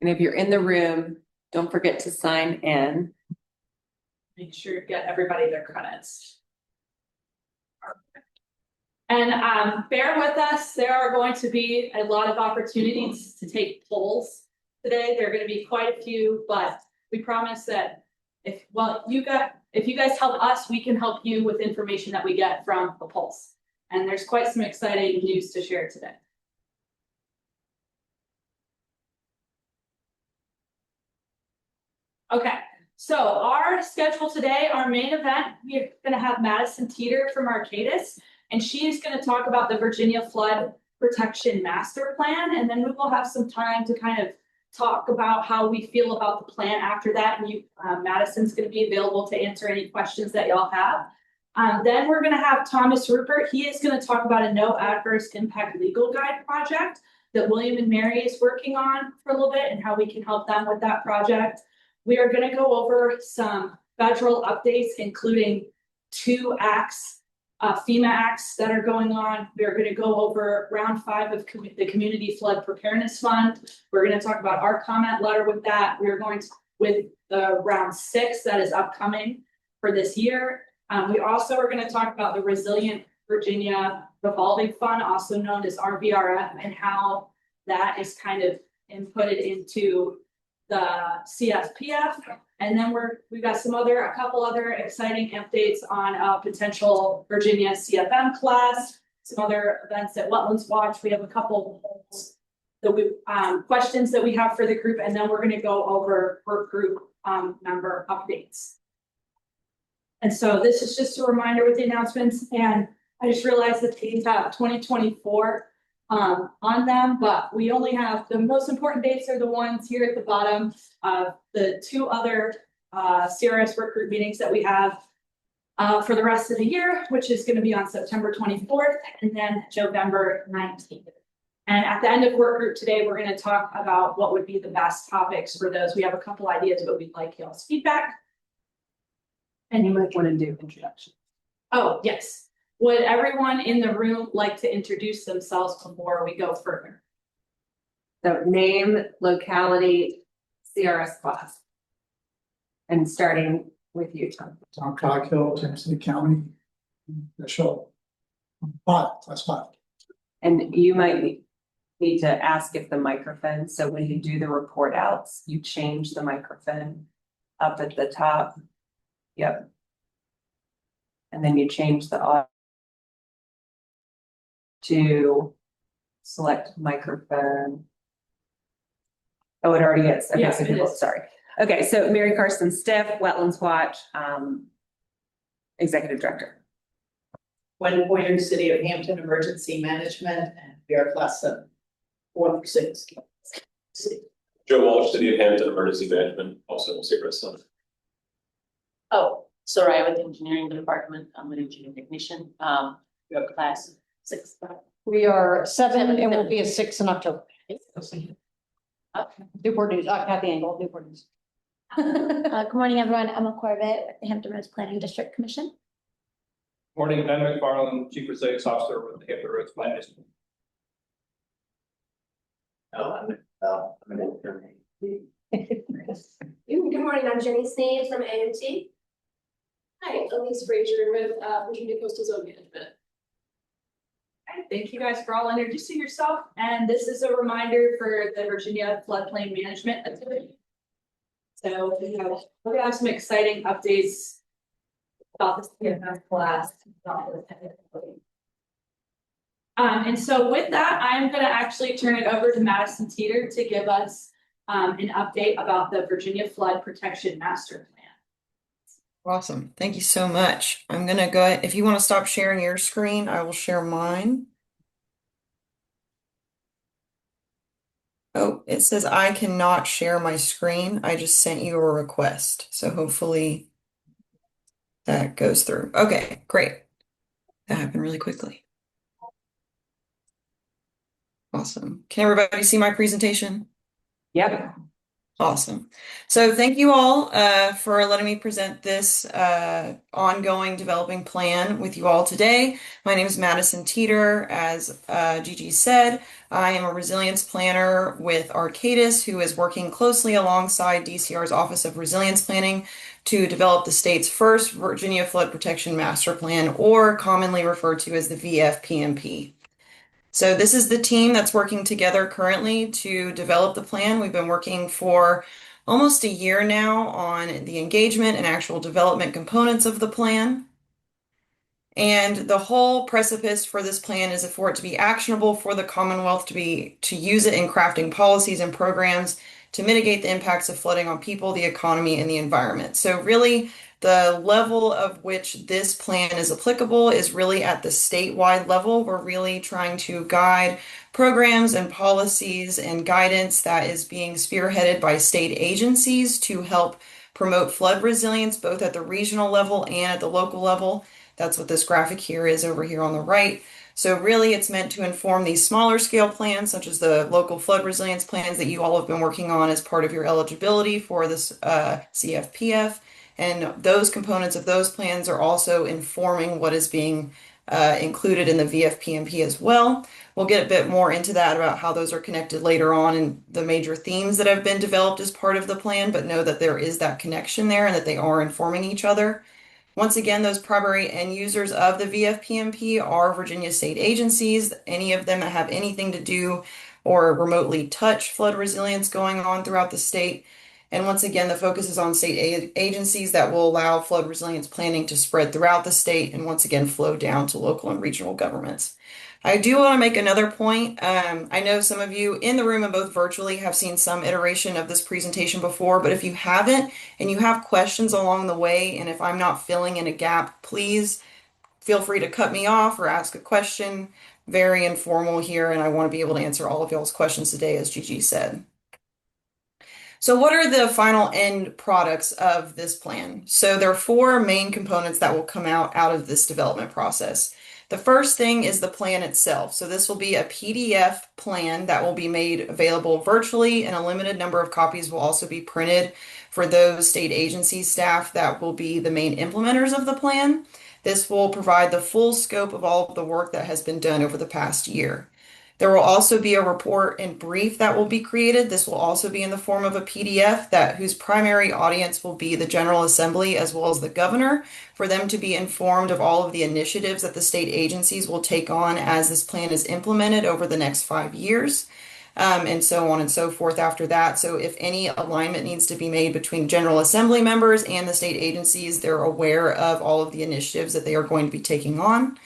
And if you're in the room, don't forget to sign in. Make sure you get everybody their credits. And bear with us, there are going to be a lot of opportunities to take polls today. There are going to be quite a few, but we promise that if you guys help us, we can help you with information that we get from the polls. And there's quite some exciting news to share today. Okay, so our schedule today, our main event, we're going to have Madison Teeter from Arcadis, and she is going to talk about the Virginia Flood Protection Master Plan, and then we will have some time to kind of talk about how we feel about the plan after that, and Madison's going to be available to answer any questions that y'all have. Then we're going to have Thomas Rupert. He is going to talk about a no adverse impact legal guide project that William and Mary is working on for a little bit and how we can help them with that project. We are going to go over some federal updates, including 2 acts, FEMA acts that are going on. We are going to go over round 5 of the Community Flood Preparedness Fund. We're going to talk about our comment letter with that. We are going to with the round 6 that is upcoming for this year. We also are going to talk about the Resilient Virginia Revolving Fund, also known as RVRF, and how that is kind of inputted into the CFPF, and then we've got a couple other exciting updates on a potential Virginia CFM class, some other events at Wetlands Watch. We have a couple of questions that we have for the group, and then we're going to go over work group member updates. And so this is just a reminder with the announcements, and I just realized that these have 2024 on them, but we only have the most important dates are the ones here at the bottom of the 2 other CRS Workgroup meetings that we have for the rest of the year, which is going to be on September 24th and then November 19th. And at the end of Workgroup today, we're going to talk about what would be the best topics for those. We have a couple ideas, but we'd like y'all's feedback. And you might want to do introductions. Oh, yes. Would everyone in the room like to introduce themselves before we go further? So name, locality, CRS class. And starting with you, Tom. Tom Coghill, Tennessee County, official. 5, that's 5. And you might need to ask if the microphone, so when you do the report outs, you change the microphone up at the top. Yep. And then you change the audio to select microphone. Oh, it already is. Okay, Yes, so it people, is. sorry. Okay, so Mary Carson Stiff, Wetlands Watch, Executive Director. Wendy Pointer, City of Hampton Emergency Management, and we are class 7, 4 through 6. Joe Walsh, City of Hampton Emergency Management, also CRS Center. Oh, sorry, with engineering department, I'm an engineering technician. We are class 6. We are 7 and we'll be a 6 in October. Newport News, Kathy Engel, Newport News. Good morning, everyone. Emma Corbett with the Hampton Roads Planning District Commission. Morning, Ben McFarland, Chief Resilience Officer with the Hampton Roads Planning District. I'm an intern. Good morning, I'm Jenny Sneed from AMT. Hi, Elise Frazier with Virginia Coastal Zone Management. Thank you guys for all introducing yourself. And this is a reminder for the Virginia Floodplain Management Activity. So we're gonna have some exciting updates about this class. And so with that, I'm going to actually turn it over to Madison Teeter to give us an update about the Virginia Flood Protection Master Plan. Awesome. Thank you so much. I'm going to go ahead. If you want to stop sharing your screen, I will share mine. Oh, it says I cannot share my screen. I just sent you a request. So hopefully that goes through. Okay, great. That happened really quickly. Awesome. Can everybody see my presentation? Yep. Awesome. So thank you all for letting me present this ongoing developing plan with you all today. My name is Madison Teeter. As Gigi said, I am a resilience planner with Arcadis, who is working closely alongside DCR's Office of Resilience Planning to develop the state's first Virginia Flood Protection Master Plan, or commonly referred to as the VFPMP. So this is the team that's working together currently to develop the plan. We've been working for almost a year now on the engagement and actual development components of the plan. And the whole precipice for this plan is for it to be actionable for the Commonwealth to use it in crafting policies and programs to mitigate the impacts of flooding on people, the economy, and the environment. So really, the level of which this plan is applicable is really at the statewide level. We're really trying to guide programs and policies and guidance that is being spearheaded by state agencies to help promote flood resilience, both at the regional level and at the local level. That's what this graphic here is over here on the right. So really it's meant to inform these smaller scale plans, such as the local flood resilience plans that you all have been working on as part of your eligibility for this CFPF. And those components of those plans are also informing what is being included in the VFPMP as well. We'll get a bit more into that about how those are connected later on in the major themes that have been developed as part of the plan, but know that there is that connection there and that they are informing each other. Once again, those primary end users of the VFPMP are Virginia state agencies, any of them that have anything to do or remotely touch flood resilience going on throughout the state. And once again, the focus is on state agencies that will allow flood resilience planning to spread throughout the state and once again flow down to local and regional governments. I do want to make another point. I know some of you in the room and both virtually have seen some iteration of this presentation before, but if you haven't and you have questions along the way, and if I'm not filling in a gap, please feel free to cut me off or ask a question. Very informal here, and I want to be able to answer all of y'all's questions today, as Gigi said. So what are the final end products of this plan? So there are four main components that will come out of this development process. The first thing is the plan itself. So this will be a PDF plan that will be made available virtually, and a limited number of copies will also be printed for those state agency staff that will be the main implementers of the plan. This will provide the full scope of all of the work that has been done over the past year. There will also be a report and brief that will be created. This will also be in the form of a PDF whose primary audience will be the General Assembly as well as the governor, for them to be informed of all of the initiatives that the state agencies will take on as this plan is implemented over the next 5 years, and so on and so forth after that. So if any alignment needs to be made between General Assembly members and the state agencies, they're aware of all of the initiatives that they are going to be taking on.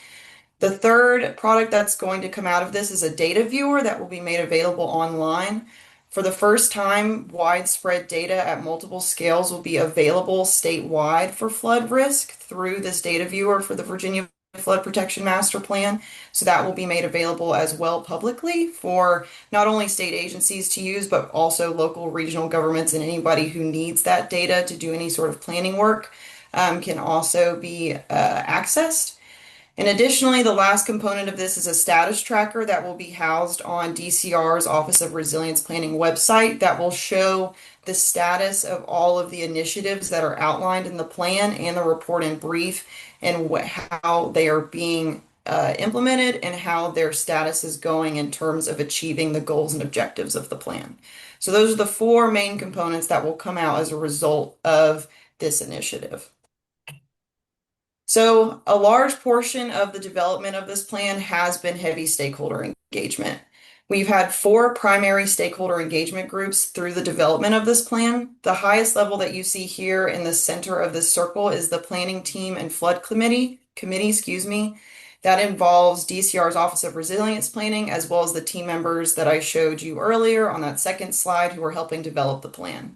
The third product that's going to come out of this is a data viewer that will be made available online. For the first time, widespread data at multiple scales will be available statewide for flood risk through this data viewer for the Virginia Flood Protection Master Plan. So that will be made available as well publicly for not only state agencies to use, but also local regional governments, and anybody who needs that data to do any sort of planning work can also be accessed. And additionally, the last component of this is a status tracker that will be housed on DCR's Office of Resilience Planning website that will show the status of all of the initiatives that are outlined in the plan and the report and brief, and how they are being implemented and how their status is going in terms of achieving the goals and objectives of the plan. So those are the four main components that will come out as a result of this initiative. So a large portion of the development of this plan has been heavy stakeholder engagement. We've had 4 primary stakeholder engagement groups through the development of this plan. The highest level that you see here in the center of this circle is the Planning Team and Flood Committee, that involves DCR's Office of Resilience Planning, as well as the team members that I showed you earlier on that second slide who are helping develop the plan.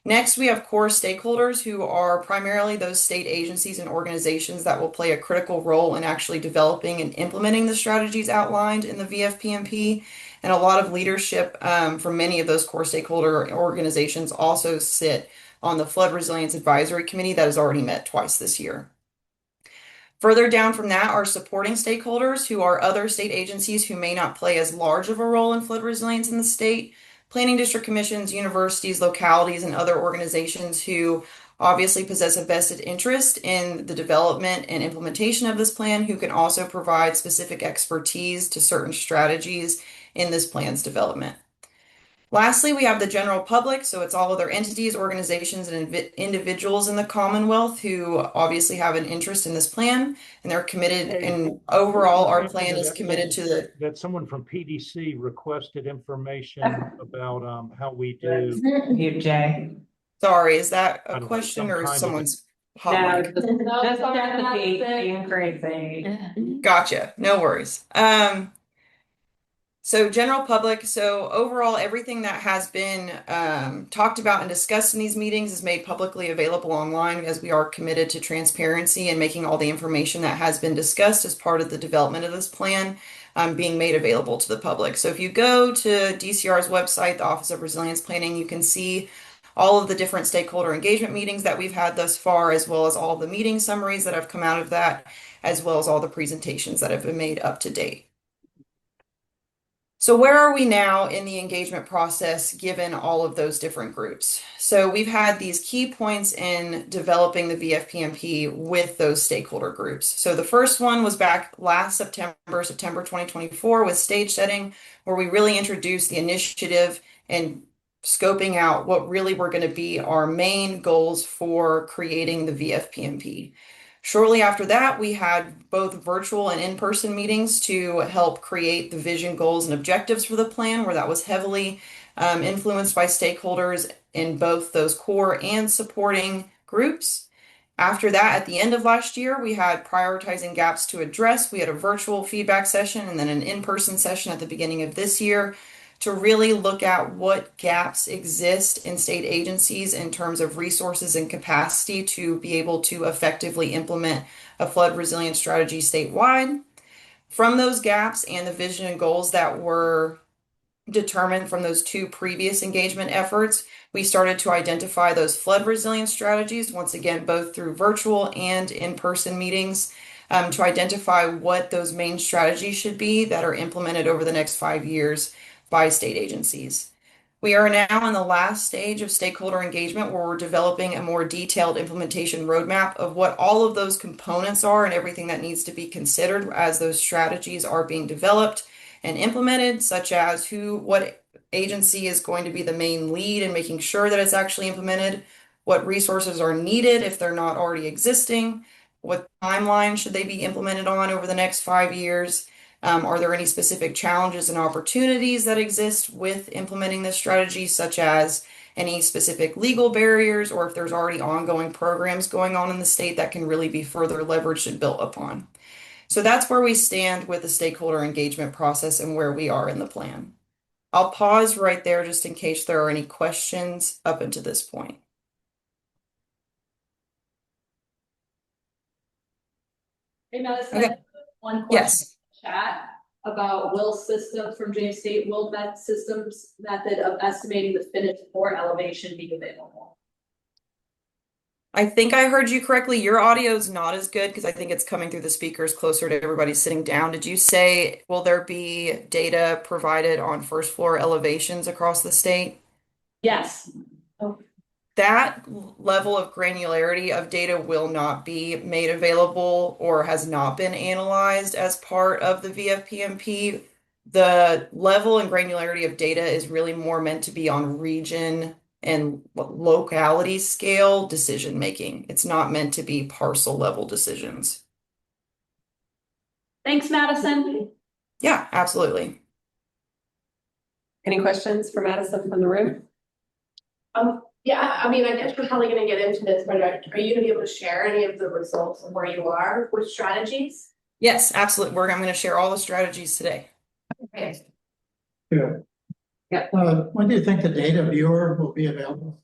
Next, we have core stakeholders, who are primarily those state agencies and organizations that will play a critical role in actually developing and implementing the strategies outlined in the VFPMP. And a lot of leadership from many of those core stakeholder organizations also sit on the Flood Resilience Advisory Committee that has already met twice this year. Further down from that are supporting stakeholders, who are other state agencies who may not play as large of a role in flood resilience in the state, planning district commissions, universities, localities, and other organizations who obviously possess a vested interest in the development and implementation of this plan, who can also provide specific expertise to certain strategies in this plan's development. Lastly, we have the general public, so it's all other entities, organizations, and individuals in the Commonwealth who obviously have an interest in this plan, and they're committed, and overall, our plan is committed to the. That someone from PDC requested information about how we do. You, Jay. Sorry, is that I a don't know, question some or kind of- someone's hot No, mic? just sorry, Chesapeake Madison. being crazy. Gotcha, no worries. So general public, so overall, everything that has been talked about and discussed in these meetings is made publicly available online, as we are committed to transparency and making all the information that has been discussed as part of the development of this plan being made available to the public. So if you go to DCR's website, the Office of Resilience Planning, you can see all of the different stakeholder engagement meetings that we've had thus far, as well as all the meeting summaries that have come out of that, as well as all the presentations that have been made up to date. So where are we now in the engagement process given all of those different groups? So we've had these key points in developing the VFPMP with those stakeholder groups. So the first one was back last September 2024 with stage setting, where we really introduced the initiative and scoping out what really were going to be our main goals for creating the VFPMP. Shortly after that, we had both virtual and in-person meetings to help create the vision, goals, and objectives for the plan, where that was heavily influenced by stakeholders in both those core and supporting groups. After that, at the end of last year, we had prioritizing gaps to address. We had a virtual feedback session and then an in-person session at the beginning of this year to really look at what gaps exist in state agencies in terms of resources and capacity to be able to effectively implement a flood resilience strategy statewide. From those gaps and the vision and goals that were determined from those two previous engagement efforts, we started to identify those flood resilience strategies, once again, both through virtual and in-person meetings, to identify what those main strategies should be that are implemented over the next 5 years by state agencies. We are now in the last stage of stakeholder engagement, where we're developing a more detailed implementation roadmap of what all of those components are and everything that needs to be considered as those strategies are being developed and implemented, such as what agency is going to be the main lead in making sure that it's actually implemented, what resources are needed if they're not already existing, what timeline should they be implemented on over the next 5 years. Are there any specific challenges and opportunities that exist with implementing this strategy, such as any specific legal barriers, or if there's already ongoing programs going on in the state that can really be further leveraged and built upon? So that's where we stand with the stakeholder engagement process and where we are in the plan. I'll pause right there just in case there are any questions up until this point. Hey, Madison, Okay. one question. Yes. Chat about Will's system from James State, will that system's method of estimating the finished floor elevation be available? I think I heard you correctly. Your audio is not as good because I think it's coming through the speakers closer to everybody sitting down. Did you say, will there be data provided on first floor elevations across the state? Yes. That level of granularity of data will not be made available or has not been analyzed as part of the VFPMP. The level and granularity of data is really more meant to be on region and locality scale decision making. It's not meant to be parcel level decisions. Thanks, Madison. Yeah, absolutely. Any questions for Madison from the room? Yeah, I mean, I guess we're probably gonna get into this, but are you gonna be able to share any of the results of where you are with strategies? Yes, absolutely. I'm going to share all the strategies today. Okay. Good. Yeah. When do you think the data viewer will be available?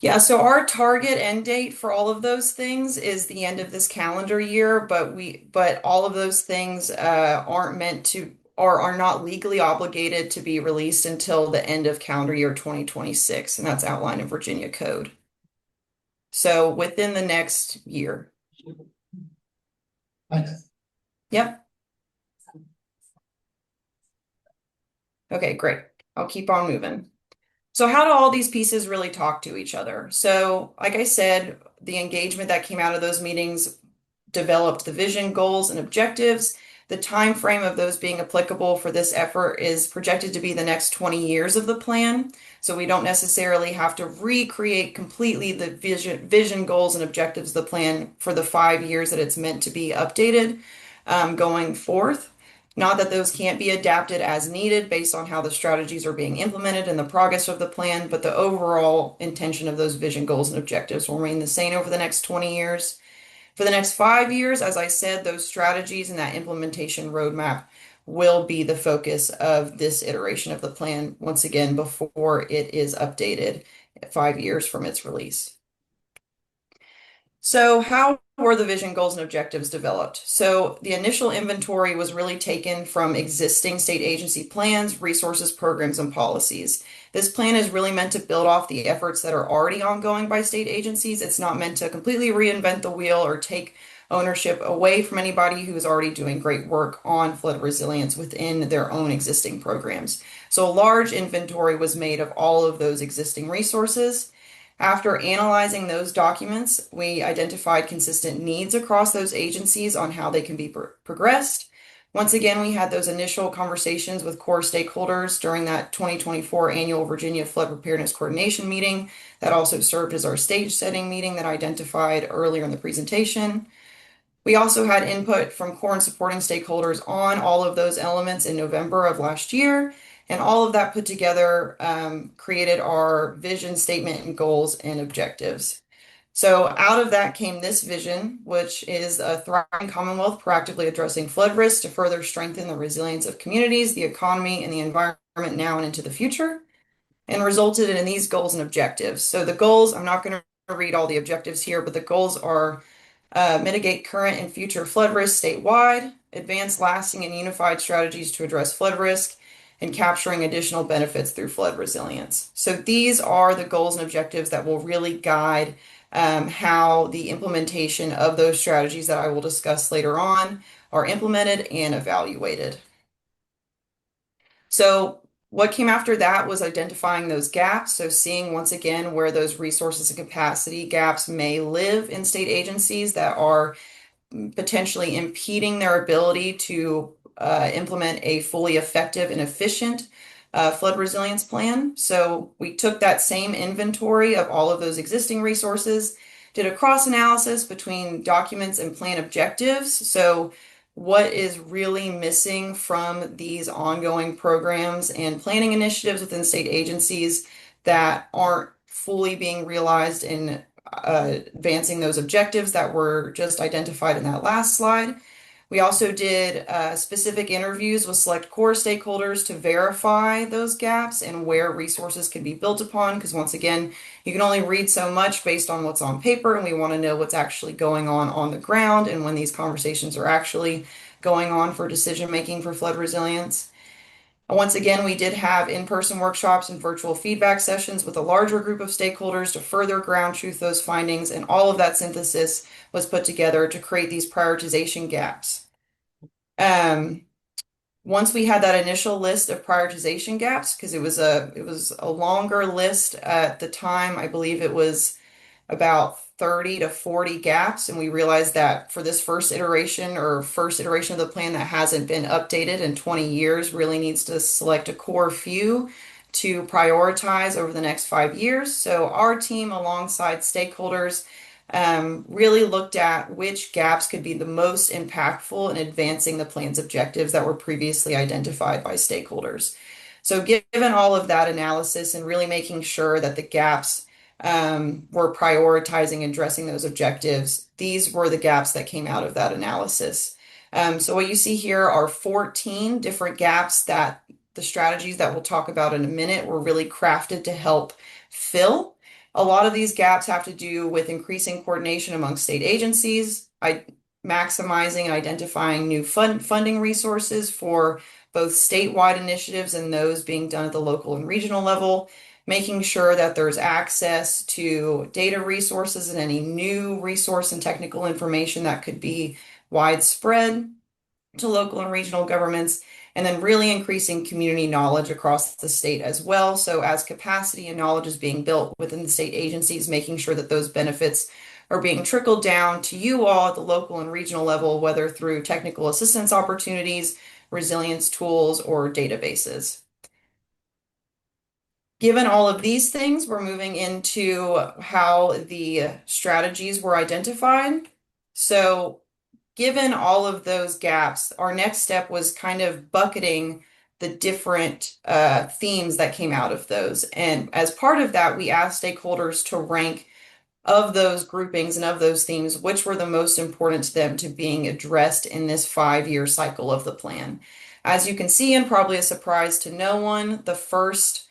Yeah, so our target end date for all of those things is the end of this calendar year, but all of those things aren't meant to or are not legally obligated to be released until the end of calendar year 2026, and that's outlined in Virginia code. So within the next year. Thanks. Yep. Okay, great. I'll keep on moving. So how do all these pieces really talk to each other? So, like I said, the engagement that came out of those meetings developed the vision, goals, and objectives. The time frame of those being applicable for this effort is projected to be the next 20 years of the plan. So we don't necessarily have to recreate completely the vision, goals, and objectives of the plan for the 5 years that it's meant to be updated going forth. Not that those can't be adapted as needed based on how the strategies are being implemented and the progress of the plan, but the overall intention of those vision, goals, and objectives will remain the same over the next 20 years. For the next 5 years, as I said, those strategies and that implementation roadmap will be the focus of this iteration of the plan, once again, before it is updated 5 years from its release. So how were the vision, goals, and objectives developed? So the initial inventory was really taken from existing state agency plans, resources, programs, and policies. This plan is really meant to build off the efforts that are already ongoing by state agencies. It's not meant to completely reinvent the wheel or take ownership away from anybody who is already doing great work on flood resilience within their own existing programs. So a large inventory was made of all of those existing resources. After analyzing those documents, we identified consistent needs across those agencies on how they can be progressed. Once again, we had those initial conversations with core stakeholders during that 2024 annual Virginia Flood Preparedness Coordination meeting that also served as our stage setting meeting that I identified earlier in the presentation. We also had input from core and supporting stakeholders on all of those elements in November of last year. And all of that put together created our vision statement and goals and objectives. So out of that came this vision, which is a thriving Commonwealth proactively addressing flood risks to further strengthen the resilience of communities, the economy, and the environment now and into the future, and resulted in these goals and objectives. So the goals, I'm not going to read all the objectives here, but the goals are mitigate current and future flood risk statewide, advance lasting and unified strategies to address flood risk, and capturing additional benefits through flood resilience. So these are the goals and objectives that will really guide how the implementation of those strategies that I will discuss later on are implemented and evaluated. So what came after that was identifying those gaps. So seeing once again where those resources and capacity gaps may live in state agencies that are potentially impeding their ability to implement a fully effective and efficient flood resilience plan. So we took that same inventory of all of those existing resources, did a cross analysis between documents and plan objectives. So what is really missing from these ongoing programs and planning initiatives within state agencies that aren't fully being realized in advancing those objectives that were just identified in that last slide. We also did specific interviews with select core stakeholders to verify those gaps and where resources can be built upon, because once again, you can only read so much based on what's on paper, and we want to know what's actually going on the ground and when these conversations are actually going on for decision making for flood resilience. Once again, we did have in-person workshops and virtual feedback sessions with a larger group of stakeholders to further ground truth those findings, and all of that synthesis was put together to create these prioritization gaps. Once we had that initial list of prioritization gaps, because it was a longer list at the time, I believe it was about 30 to 40 gaps, and we realized that for this first iteration of the plan that hasn't been updated in 20 years really needs to select a core few to prioritize over the next 5 years. So our team alongside stakeholders really looked at which gaps could be the most impactful in advancing the plan's objectives that were previously identified by stakeholders. So given all of that analysis and really making sure that the gaps were prioritizing and addressing those objectives, these were the gaps that came out of that analysis. So what you see here are 14 different gaps that the strategies that we'll talk about in a minute were really crafted to help fill. A lot of these gaps have to do with increasing coordination among state agencies, maximizing and identifying new funding resources for both statewide initiatives and those being done at the local and regional level, making sure that there's access to data resources and any new resource and technical information that could be widespread to local and regional governments, and then really increasing community knowledge across the state as well. So as capacity and knowledge is being built within the state agencies, making sure that those benefits are being trickled down to you all at the local and regional level, whether through technical assistance opportunities, resilience tools, or databases. Given all of these things, we're moving into how the strategies were identified. So given all of those gaps, our next step was kind of bucketing the different themes that came out of those. And as part of that, we asked stakeholders to rank of those groupings and of those themes, which were the most important to them to being addressed in this 5-year cycle of the plan. As you can see, and probably a surprise to no one, the first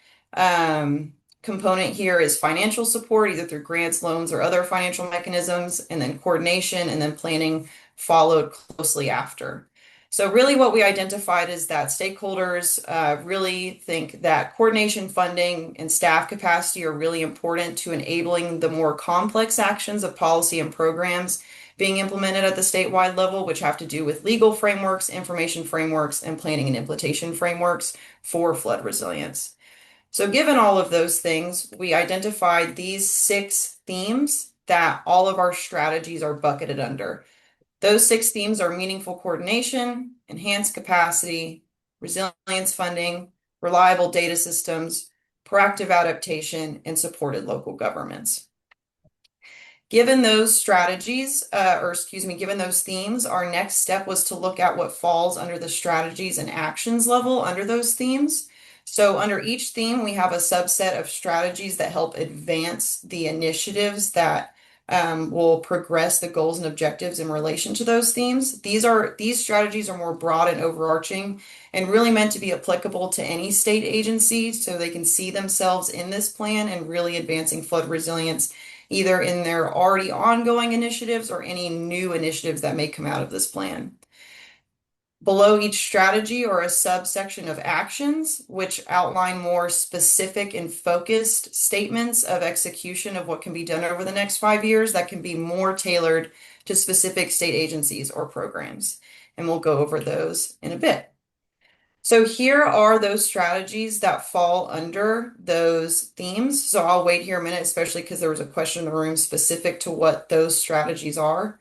component here is financial support, either through grants, loans, or other financial mechanisms, and then coordination, and then planning followed closely after. So really what we identified is that stakeholders really think that coordination, funding, and staff capacity are really important to enabling the more complex actions of policy and programs being implemented at the statewide level, which have to do with legal frameworks, information frameworks, and planning and implementation frameworks for flood resilience. So given all of those things, we identified these 6 themes that all of our strategies are bucketed under. Those 6 themes are meaningful coordination, enhanced capacity, resilience funding, reliable data systems, proactive adaptation, and supported local governments. Given those strategies, given those themes, our next step was to look at what falls under the strategies and actions level under those themes. So under each theme, we have a subset of strategies that help advance the initiatives that will progress the goals and objectives in relation to those themes. These strategies are more broad and overarching and really meant to be applicable to any state agency so they can see themselves in this plan and really advancing flood resilience, either in their already ongoing initiatives or any new initiatives that may come out of this plan. Below each strategy are a subsection of actions, which outline more specific and focused statements of execution of what can be done over the next 5 years that can be more tailored to specific state agencies or programs. And we'll go over those in a bit. So here are those strategies that fall under those themes. So I'll wait here a minute, especially because there was a question in the room specific to what those strategies are.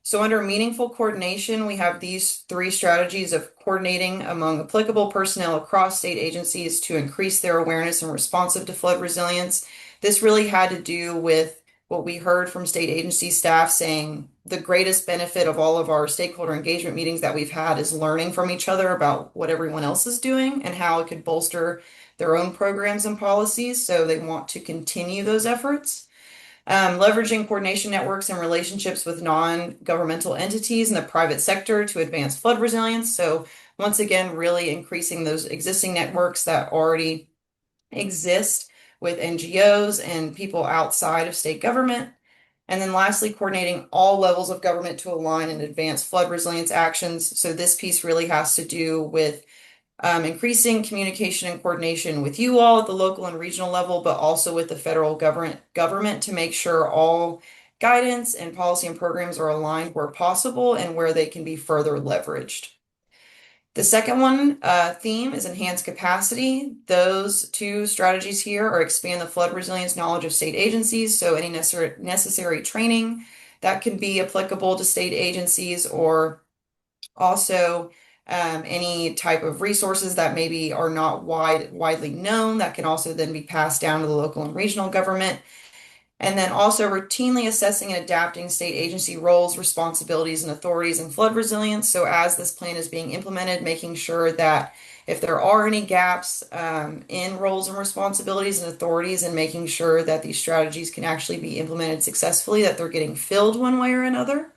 So under meaningful coordination, we have these 3 strategies of coordinating among applicable personnel across state agencies to increase their awareness and responsive to flood resilience. This really had to do with what we heard from state agency staff saying the greatest benefit of all of our stakeholder engagement meetings that we've had is learning from each other about what everyone else is doing and how it could bolster their own programs and policies. So they want to continue those efforts. Leveraging coordination networks and relationships with non-governmental entities in the private sector to advance flood resilience. So once again, really increasing those existing networks that already exist with NGOs and people outside of state government. And then lastly, coordinating all levels of government to align and advance flood resilience actions. So this piece really has to do with increasing communication and coordination with you all at the local and regional level, but also with the federal government to make sure all guidance and policy and programs are aligned where possible and where they can be further leveraged. The second one theme is enhanced capacity. Those 2 strategies here are expand the flood resilience knowledge of state agencies. So any necessary training that can be applicable to state agencies, or also any type of resources that maybe are not widely known that can also then be passed down to the local and regional government. And then also routinely assessing and adapting state agency roles, responsibilities, and authorities in flood resilience. So as this plan is being implemented, making sure that if there are any gaps in roles and responsibilities and authorities, and making sure that these strategies can actually be implemented successfully, that they're getting filled one way or another.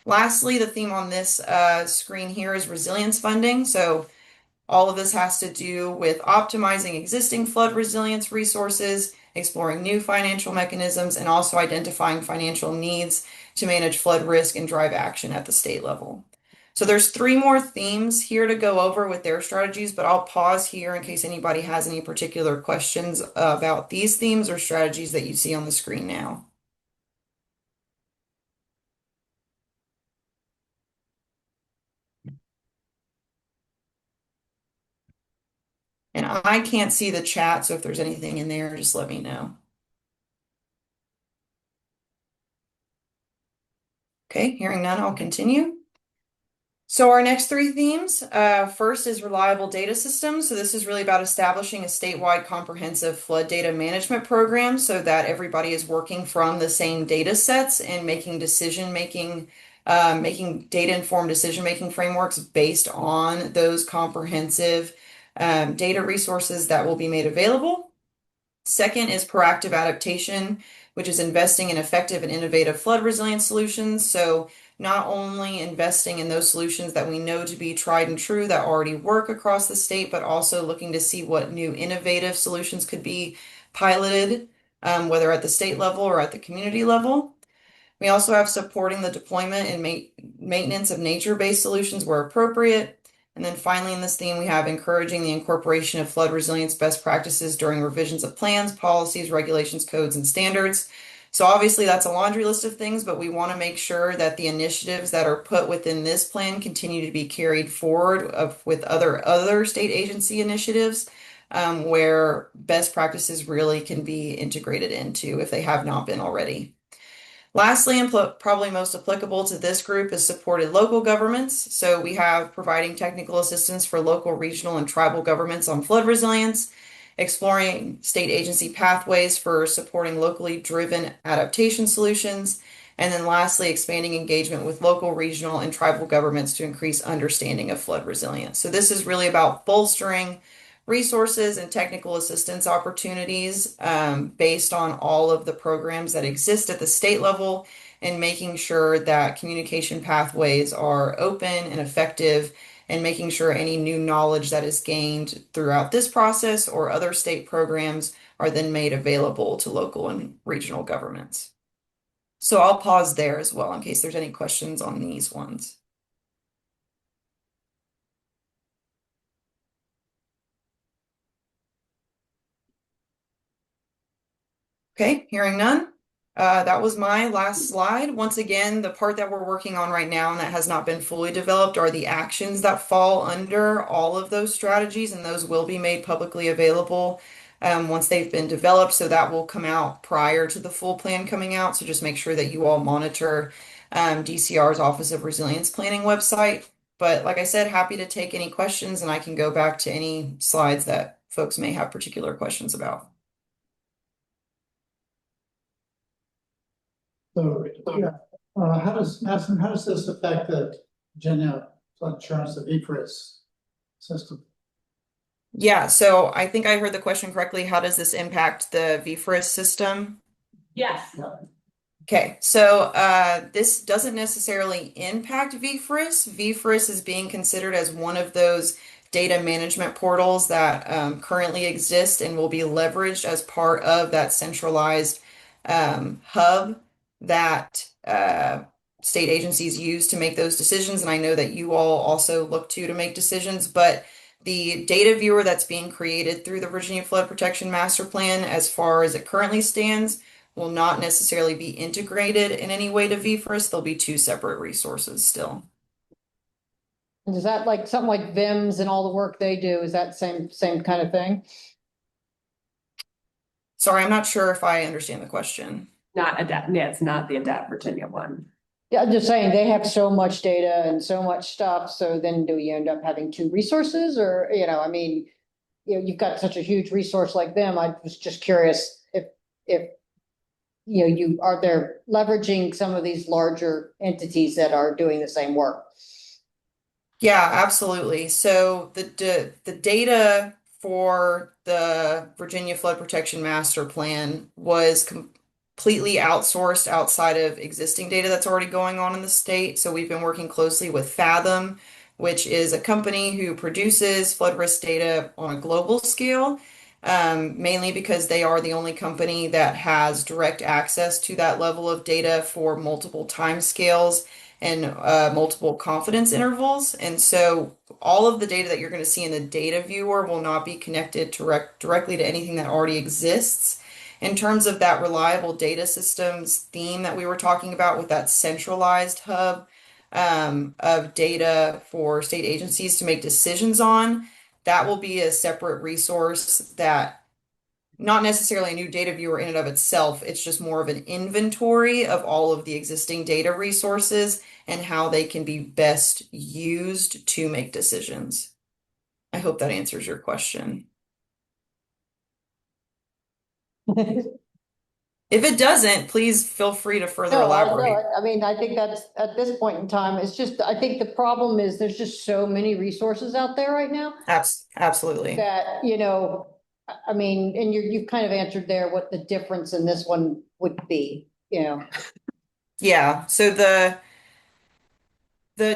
Lastly, the theme on this screen here is resilience funding. So all of this has to do with optimizing existing flood resilience resources, exploring new financial mechanisms, and also identifying financial needs to manage flood risk and drive action at the state level. So there's 3 more themes here to go over with their strategies, but I'll pause here in case anybody has any particular questions about these themes or strategies that you see on the screen now. I can't see the chat, so if there's anything in there, just let me know. Okay, hearing none, I'll continue. So our next three themes, first is reliable data systems. So this is really about establishing a statewide comprehensive flood data management program so that everybody is working from the same data sets and making making data-informed decision-making frameworks based on those comprehensive data resources that will be made available. Second is proactive adaptation, which is investing in effective and innovative flood resilience solutions. So not only investing in those solutions that we know to be tried and true that already work across the state, but also looking to see what new innovative solutions could be piloted, whether at the state level or at the community level. We also have supporting the deployment and maintenance of nature-based solutions where appropriate. And then finally in this theme, we have encouraging the incorporation of flood resilience best practices during revisions of plans, policies, regulations, codes, and standards. So obviously that's a laundry list of things, but we want to make sure that the initiatives that are put within this plan continue to be carried forward with other state agency initiatives, where best practices really can be integrated into if they have not been already. Lastly, and probably most applicable to this group is supported local governments. So we have providing technical assistance for local, regional, and tribal governments on flood resilience, exploring state agency pathways for supporting locally driven adaptation solutions, and then lastly, expanding engagement with local, regional, and tribal governments to increase understanding of flood resilience. So this is really about bolstering resources and technical assistance opportunities based on all of the programs that exist at the state level and making sure that communication pathways are open and effective and making sure any new knowledge that is gained throughout this process or other state programs are then made available to local and regional governments. So I'll pause there as well in case there's any questions on these ones. Okay, hearing none. That was my last slide. Once again, the part that we're working on right now and that has not been fully developed are the actions that fall under all of those strategies, and those will be made publicly available once they've been developed. So that will come out prior to the full plan coming out. So just make sure that you all monitor DCR's Office of Resilience Planning website. But like I said, happy to take any questions, and I can go back to any slides that folks may have particular questions about. So, yeah, Madison, how does this affect the Virginia flood insurance, the VFRIS system? Yeah, so I think I heard the question correctly. How does this impact the VFRIS system? Yes. Okay, so this doesn't necessarily impact VFRIS. VFRIS is being considered as one of those data management portals that currently exist and will be leveraged as part of that centralized hub that state agencies use to make those decisions. And I know that you all also look to make decisions, but the data viewer that's being created through the Virginia Flood Protection Master Plan, as far as it currently stands, will not necessarily be integrated in any way to VFRIS. They'll be two separate resources still. Is that like something like VIMS and all the work they do? Is that same kind of thing? Sorry, I'm not sure if I understand the question. Not adapt, yeah, it's not the Adapt Virginia one. Yeah, I'm just saying they have so much data and so much stuff. So then do you end up having two resources or, I mean, you've got such a huge resource like them. I was just curious if you are there leveraging some of these larger entities that are doing the same work. Yeah, absolutely. So the data for the Virginia Flood Protection Master Plan was completely outsourced outside of existing data that's already going on in the state. So we've been working closely with Fathom, which is a company who produces flood risk data on a global scale, mainly because they are the only company that has direct access to that level of data for multiple time scales and multiple confidence intervals. And so all of the data that you're going to see in the data viewer will not be connected directly to anything that already exists. In terms of that reliable data systems theme that we were talking about with that centralized hub of data for state agencies to make decisions on, that will be a separate resource that not necessarily a new data viewer in and of itself, it's just more of an inventory of all of the existing data resources and how they can be best used to make decisions. I hope that answers your question. If it doesn't, please feel free to further No, elaborate. I mean, I think that's, at this point in time, it's just, I think the problem is there's just so many resources out there right now Absolutely. that, I mean, and you've kind of answered there what the difference in this one would be, Yeah, so the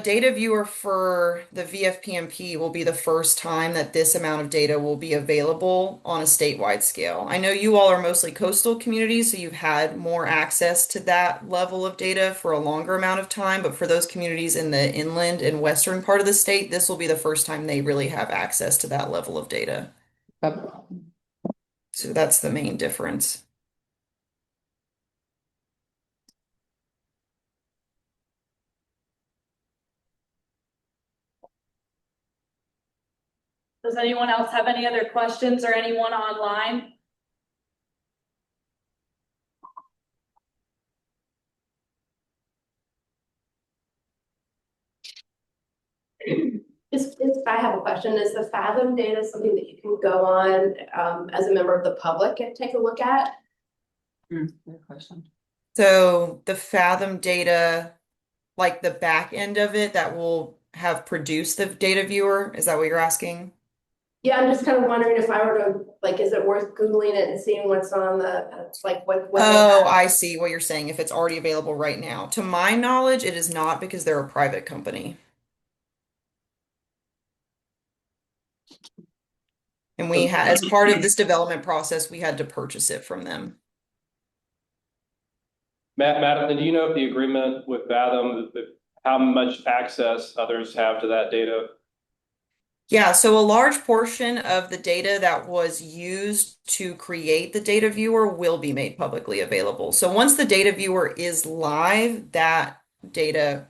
data viewer for the VFPMP will be the first time that this amount of data will be available on a statewide scale. I know you all are mostly coastal communities, so you've had more access to that level of data for a longer amount of time, but for those communities in the inland and western part of the state, this will be the first time they really have access to that level of data. So that's the main difference. Does anyone else have any other questions or anyone online? I have a question. Is the Fathom data something that you can go on as a member of the public and take a look at? Good question. So the Fathom data, like the back end of it that will have produced the data viewer, is that what you're asking? Yeah, I'm just kind of wondering if I were to, like, is it worth Googling it and seeing what's on the, like, what they Oh, have? I see what you're saying, if it's already available right now. To my knowledge, it is not because they're a private company. And we had, as part of this development process, we had to purchase it from them. Madison, do you know if the agreement with Fathom, how much access others have to that data? Yeah, so a large portion of the data that was used to create the data viewer will be made publicly available. So once the data viewer is live, that data,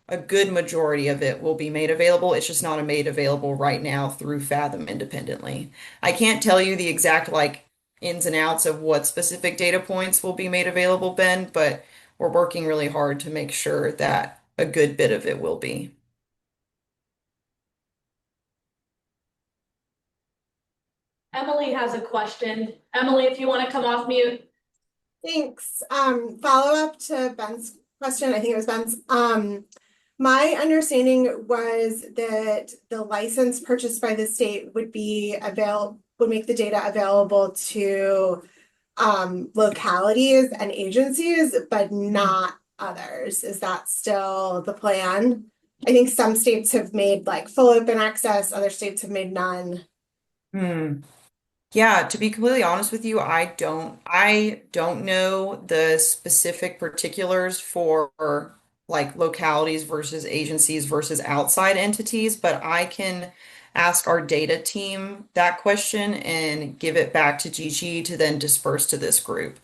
a good majority of it will be made available. It's just not made available right now through Fathom independently. I can't tell you the exact ins and outs of what specific data points will be made available, Ben, but we're working really hard to make sure that a good bit of it will be. Emily has a question. Emily, if you want to come off mute. Thanks. Follow up to Ben's question, I think it was Ben's. My understanding was that the license purchased by the state would make the data available to localities and agencies, but not others. Is that still the plan? I think some states have made full open access, other states have made none. Yeah, to be completely honest with you, I don't know the specific particulars for localities versus agencies versus outside entities, but I can ask our data team that question and give it back to Gigi to then disperse to this group.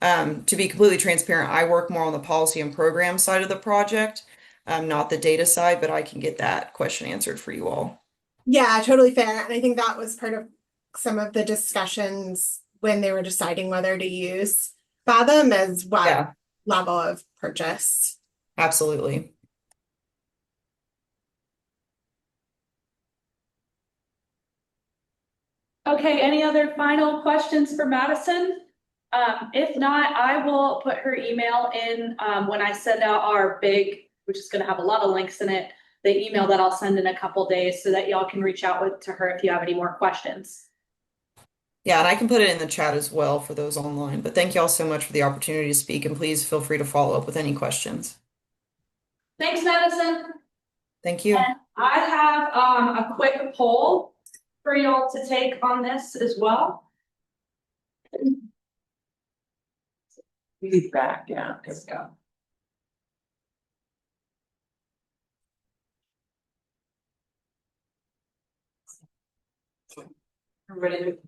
To be completely transparent, I work more on the policy and program side of the project, not the data side, but I can get that question answered for you all. Yeah, totally fair. And I think that was part of some of the discussions when they were deciding whether to use Fathom as what level of purchase. Absolutely. Okay, any other final questions for Madison? If not, I will put her email in when I send out our big, which is going to have a lot of links in it, the email that I'll send in a couple days so that y'all can reach out to her if you have any more questions. Yeah, and I can put it in the chat as well for those online. But thank you all so much for the opportunity to speak, and please feel free to follow up with any questions. Thanks, Madison. Thank you. And I have a quick poll for y'all to take on this as well. He's back, yeah, there we go.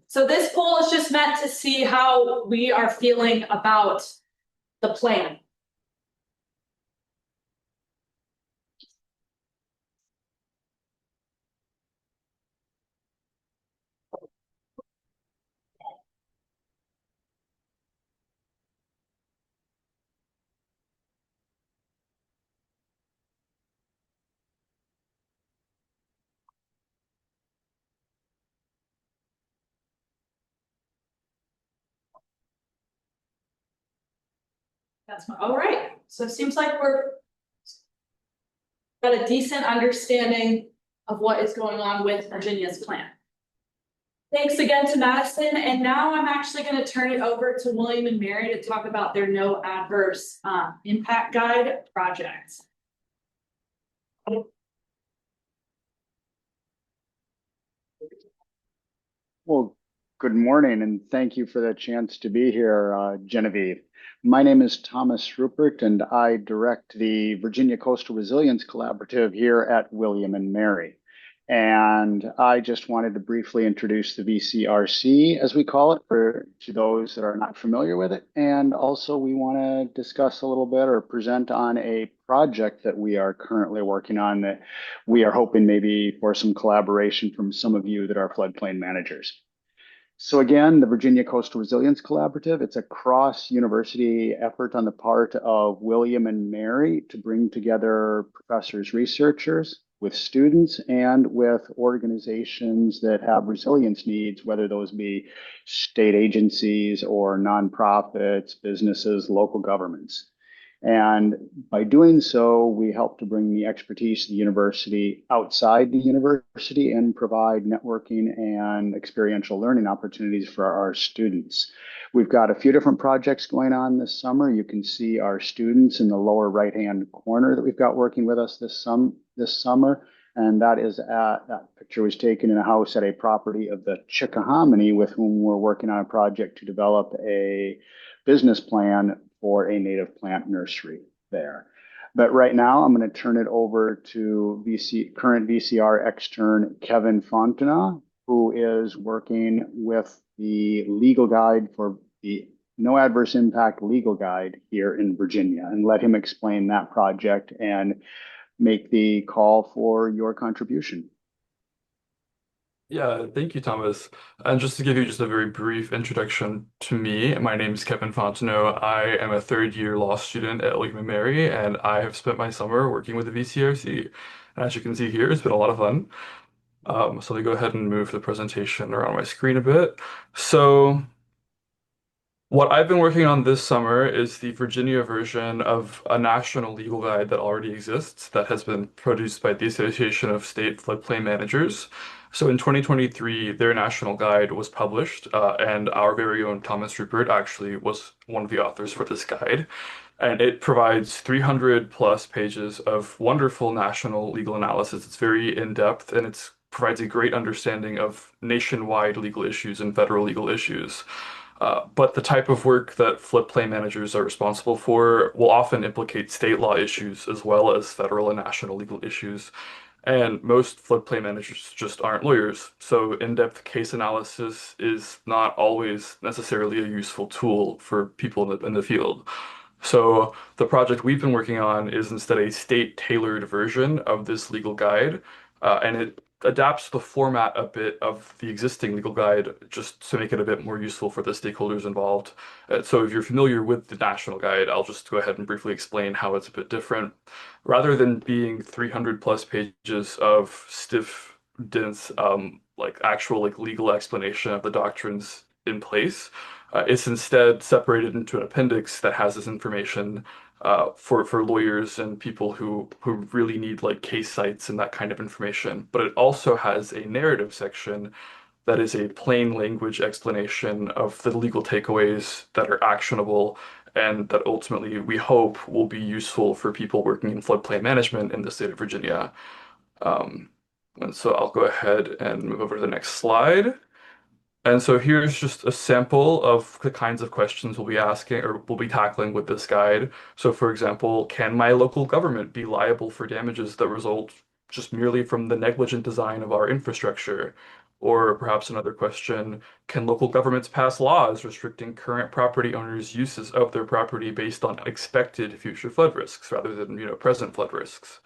So this poll is just meant to see how we are feeling about the plan. All right, so it seems like we're got a decent understanding of what is going on with Virginia's plan. Thanks again to Madison, and now I'm actually going to turn it over to William and Mary to talk about their no adverse impact guide project. Well, good morning, and thank you for the chance to be here, Genevieve. My name is Thomas Rupert, and I direct the Virginia Coastal Resilience Collaborative here at William and Mary. And I just wanted to briefly introduce the VCRC, as we call it, to those that are not familiar with it. And also, we want to discuss a little bit or present on a project that we are currently working on that we are hoping maybe for some collaboration from some of you that are floodplain managers. So again, the Virginia Coastal Resilience Collaborative, it's a cross-university effort on the part of William and Mary to bring together professors, researchers with students and with organizations that have resilience needs, whether those be state agencies or nonprofits, businesses, local governments. And by doing so, we help to bring the expertise of the university outside the university and provide networking and experiential learning opportunities for our students. We've got a few different projects going on this summer. You can see our students in the lower right-hand corner that we've got working with us this summer. And that picture was taken in a house at a property of the Chickahominy, with whom we're working on a project to develop a business plan for a native plant nursery there. But right now, I'm going to turn it over to current VCR extern Kevin Fontana, who is working with the legal guide for the No Adverse Impact Legal Guide here in Virginia, and let him explain that project and make the call for your contribution. Yeah, thank you, Thomas. And just to give you just a very brief introduction to me, my name is Kevin Fontenot. I am a third-year law student at William & Mary, and I have spent my summer working with the VCRC. And as you can see here, it's been a lot of fun. So let me go ahead and move the presentation around my screen a bit. So what I've been working on this summer is the Virginia version of a national legal guide that already exists that has been produced by the Association of State Floodplain Managers. So in 2023, their national guide was published, and our very own Thomas Rupert actually was one of the authors for this guide. And it provides 300 plus pages of wonderful national legal analysis. It's very in-depth, and it provides a great understanding of nationwide legal issues and federal legal issues. But the type of work that floodplain managers are responsible for will often implicate state law issues as well as federal and national legal issues. And most floodplain managers just aren't lawyers, so in-depth case analysis is not always necessarily a useful tool for people in the field. So the project we've been working on is instead a state-tailored version of this legal guide, and it adapts the format a bit of the existing legal guide just to make it a bit more useful for the stakeholders involved. So if you're familiar with the national guide, I'll just go ahead and briefly explain how it's a bit different. Rather than being 300 plus pages of stiff, dense, like actual like legal explanation of the doctrines in place, it's instead separated into an appendix that has this information for lawyers and people who really need like case sites and that kind of information. But it also has a narrative section that is a plain language explanation of the legal takeaways that are actionable and that ultimately we hope will be useful for people working in floodplain management in the state of Virginia. And so I'll go ahead and move over to the next slide. And so here's just a sample of the kinds of questions we'll be asking or we'll be tackling with this guide. So for example, can my local government be liable for damages that result just merely from the negligent design of our infrastructure? Or perhaps another question, can local governments pass laws restricting current property owners' uses of their property based on expected future flood risks rather than, present flood risks?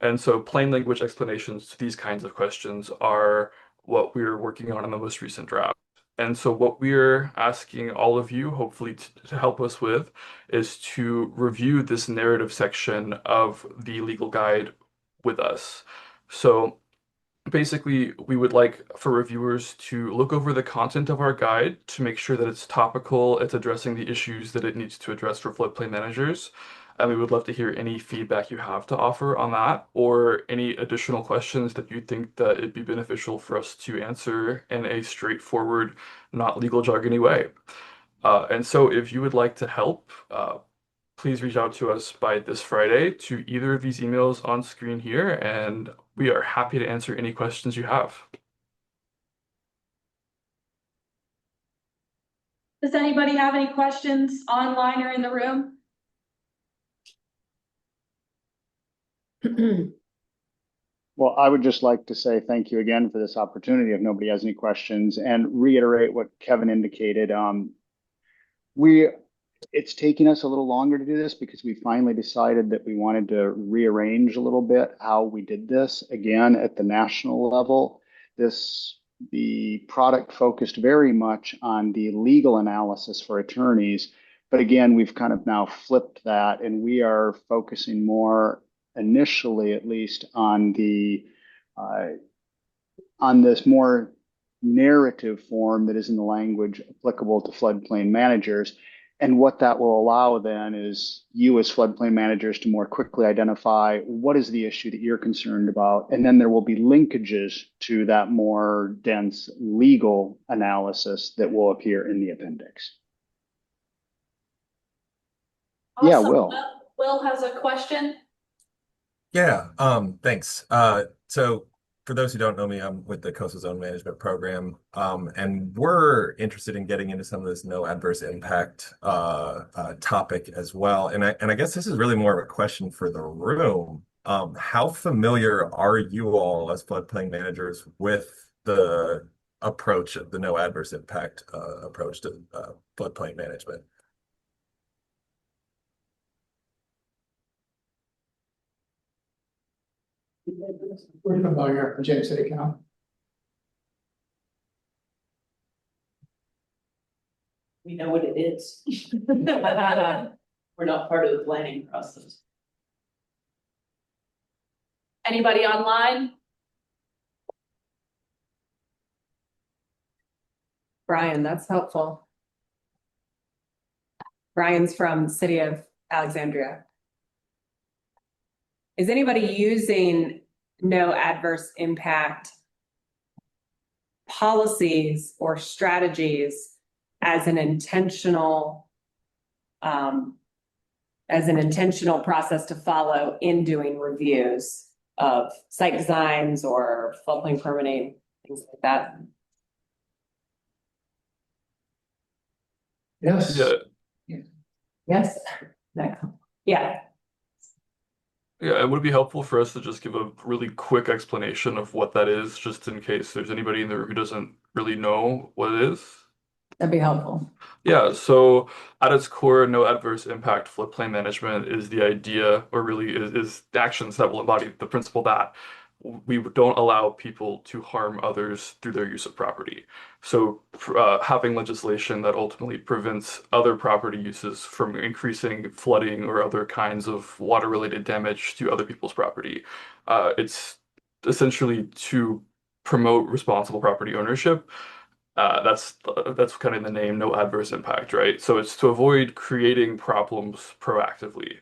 And so plain language explanations to these kinds of questions are what we're working on in the most recent draft. And so what we're asking all of you, hopefully to help us with, is to review this narrative section of the legal guide with us. So basically, we would like for reviewers to look over the content of our guide to make sure that it's topical, it's addressing the issues that it needs to address for floodplain managers. And we would love to hear any feedback you have to offer on that, or any additional questions that you think that it'd be beneficial for us to answer in a straightforward, not legal jargony way. And so if you would like to help, please reach out to us by this Friday to either of these emails on screen here, and we are happy to answer any questions you have. Does anybody have any questions online or in the room? Well, I would just like to say thank you again for this opportunity if nobody has any questions, and reiterate what Kevin indicated. It's taking us a little longer to do this because we finally decided that we wanted to rearrange a little bit how we did this. Again, at the national level, the product focused very much on the legal analysis for attorneys. But again, we've kind of now flipped that, and we are focusing more initially, at least, on this more narrative form that is in the language applicable to floodplain managers. And what that will allow then is you as floodplain managers to more quickly identify what is the issue that you're concerned about. And then there will be linkages to that more dense legal analysis that will appear in the appendix. Yeah, Awesome. Will. Will has a question. Yeah, thanks. So for those who don't know me, I'm with the Coastal Zone Management Program, and we're interested in getting into some of this no adverse impact topic as well. And I guess this is really more of a question for the room. How familiar are you all as floodplain managers with the approach of the no adverse impact approach to floodplain management? We're familiar with James City County. We know what it is. We're not part of the planning process. Anybody online? Brian, that's helpful. Brian's from the city of Alexandria. Is anybody using no adverse impact policies or strategies as an intentional process to follow in doing reviews of site designs or floodplain permitting, things like that? Yes. Yeah. Yes. Yeah. Yeah, it would be helpful for us to just give a really quick explanation of what that is, just in case there's anybody in there who doesn't really know what it is. That'd be helpful. Yeah, so at its core, no adverse impact floodplain management is the idea, or really is actions that will embody the principle that we don't allow people to harm others through their use of property. So having legislation that ultimately prevents other property uses from increasing flooding or other kinds of water-related damage to other people's property. It's essentially to promote responsible property ownership. That's kind of the name, no adverse impact, right? So it's to avoid creating problems proactively.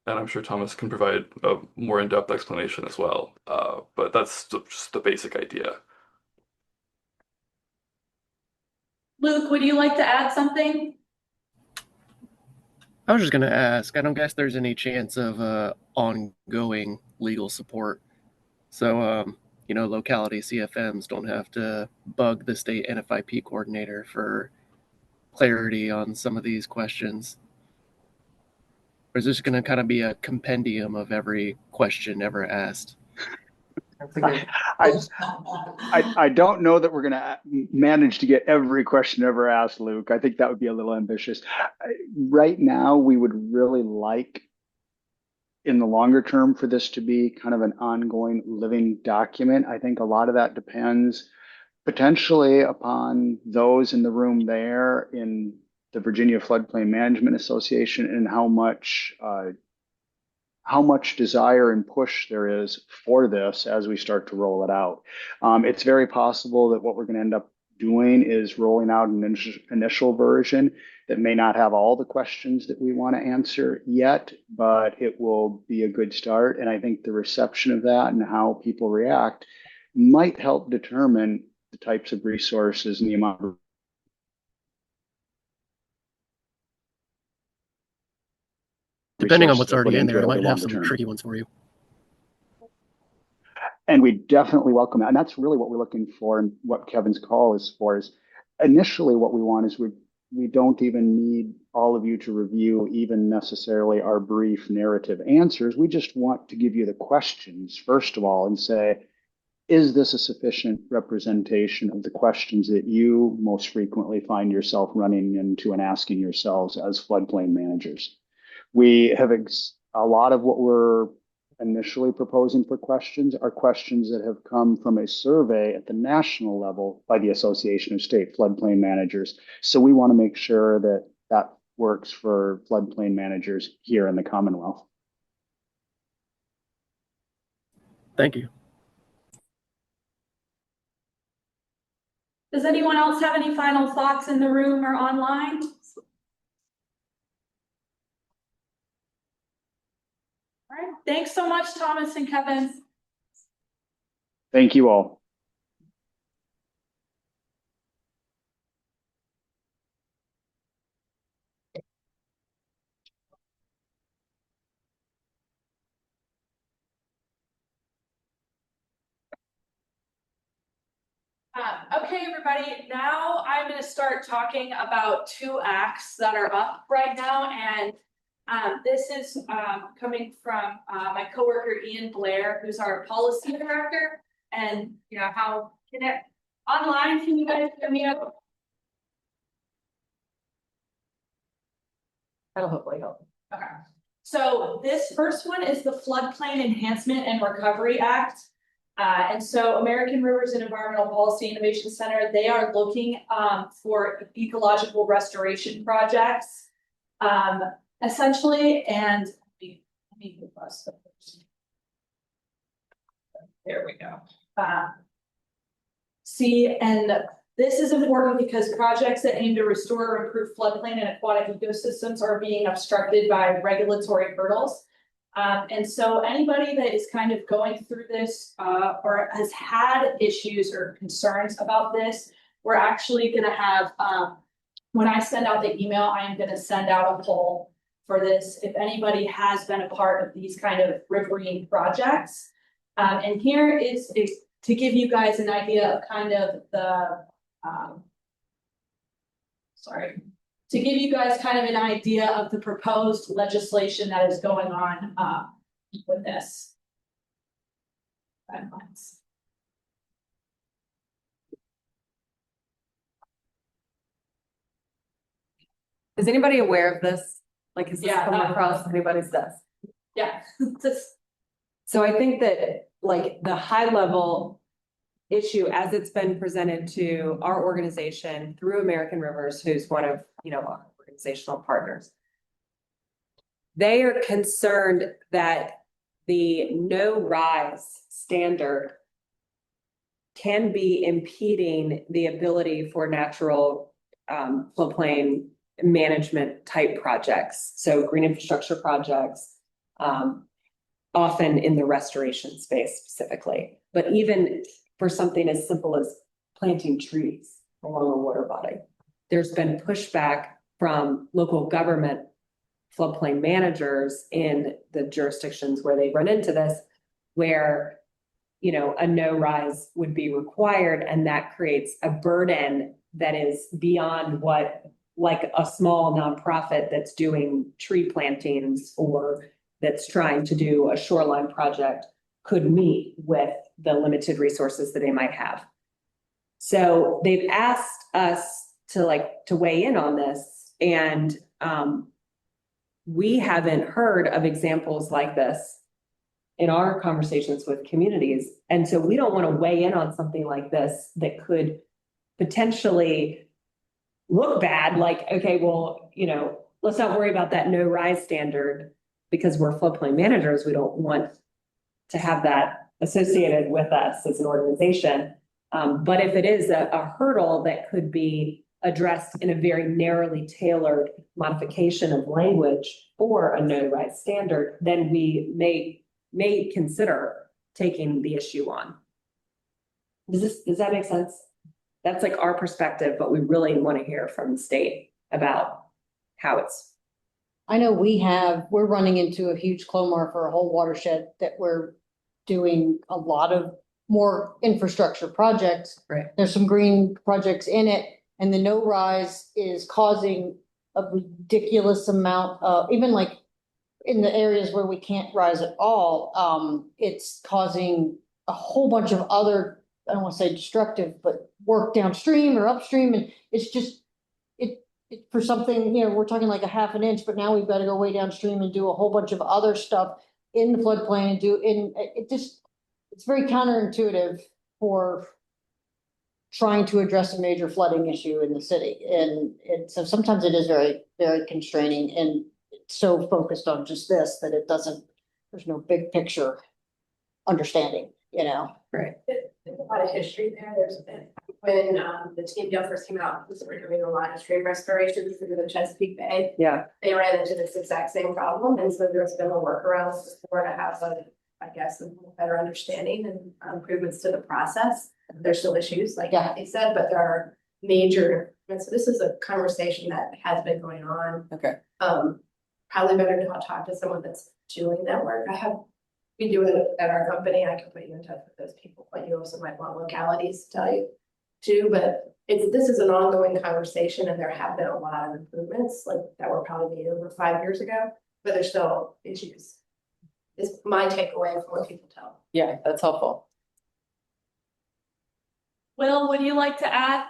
And I'm sure Thomas can provide a more in-depth explanation as well. But that's just the basic idea. Luke, would you like to add something? I was just going to ask, I don't guess there's any chance of ongoing legal support. So, locality CFMs don't have to bug the state NFIP coordinator for clarity on some of these questions. Or is this going to kind of be a compendium of every question ever asked? I don't know that we're going to manage to get every question ever asked, Luke. I think that would be a little ambitious. Right now, we would really like, in the longer term, for this to be kind of an ongoing living document. I think a lot of that depends potentially upon those in the room there in the Virginia Floodplain Management Association and how how much desire and push there is for this as we start to roll it out. It's very possible that what we're going to end up doing is rolling out an initial version that may not have all the questions that we want to answer yet, but it will be a good start. And I think the reception of that and how people react might help determine the types of resources and the amount of Depending on what's resources already put in into there, it I over might have longer some term. tricky ones for you. And we definitely welcome that. And that's really what we're looking for, and what Kevin's call is for, is initially what we want is we don't even need all of you to review even necessarily our brief narrative answers. We just want to give you the questions, first of all, and say, is this a sufficient representation of the questions that you most frequently find yourself running into and asking yourselves as floodplain managers? We have a lot of what we're initially proposing for questions are questions that have come from a survey at the national level by the Association of State Floodplain Managers. So we want to make sure that that works for floodplain managers here in the Commonwealth. Thank you. Does anyone else have any final thoughts in the room or online? All right, thanks so much, Thomas and Kevin. Thank you all. Okay, everybody, now I'm going to start talking about two acts that are up right now. And this is coming from my coworker, Ian Blair, who's our policy director. And, you know, how can it online? Can you guys hear me? That'll hopefully help. Okay. So this first one is the Floodplain Enhancement and Recovery Act. And so American Rivers and Environmental Policy Innovation Center, they are looking for ecological restoration projects, essentially. And let me move us. There we go. See, and this is important because projects that aim to restore or improve floodplain and aquatic ecosystems are being obstructed by regulatory hurdles. And so anybody that is kind of going through this or has had issues or concerns about this, we're actually going to have, when I send out the email, I am going to send out a poll for this. If anybody has been a part of these kind of riverine projects. And here is to give you guys an idea of kind of the, to give you guys kind of an idea of the proposed legislation that is going on with this. Guidelines. Is anybody aware of this? Like, has this come across anybody's desk? Yeah. So I think that like the high level issue as it's been presented to our organization through American Rivers, who's one of, you know, our organizational partners. They are concerned that the no rise standard can be impeding the ability for natural floodplain management type projects. So green infrastructure projects, often in the restoration space specifically, but even for something as simple as planting trees along a water body. There's been pushback from local government floodplain managers in the jurisdictions where they run into this, where, you know, a no rise would be required, and that creates a burden that is beyond what, like a small nonprofit that's doing tree plantings or that's trying to do a shoreline project could meet with the limited resources that they might have. So they've asked us to weigh in on this, and we haven't heard of examples like this in our conversations with communities. And so we don't want to weigh in on something like this that could potentially look bad, like, okay, well, you know, let's not worry about that no rise standard. because we're floodplain managers, we don't want to have that associated with us as an organization. But if it is a hurdle that could be addressed in a very narrowly tailored modification of language for a no-rise standard, then we may consider taking the issue on. Does that make sense? That's like our perspective, but we really want to hear from the state about how it's. I know we're running into a huge CLOMAR for a whole watershed that we're doing a lot of more infrastructure projects. Right. There's some green projects in it, and the no rise is causing a ridiculous amount of, even like in the areas where we can't rise at all, it's causing a whole bunch of other, I don't want to say destructive, but work downstream or upstream, and it's just, for something, we're talking like a half an inch, but now we've got to go way downstream and do a whole bunch of other stuff in the floodplain and it's very counterintuitive for trying to address a major flooding issue in the city. And so sometimes it is very, very constraining and it's so focused on just this that there's no big picture understanding, Right. There's a lot of history there. There's been, when the TMDL first came out, we were doing a lot of stream restoration through the Chesapeake Bay. Yeah. They ran into this exact same problem, and so there's been a workaround before to have a better understanding and improvements to the process. There's still issues, like they said, but there are major. And so this is a conversation that has been going on. Okay. Probably better to talk to someone that's doing that work. We do it at our company. I can put you in touch with those people, but you also might want localities to tell you too. But this is an ongoing conversation, and there have been a lot of improvements like that were probably made over 5 years ago, but there's still issues. Is my takeaway from what people tell. Yeah, that's helpful. Will, would you like to add?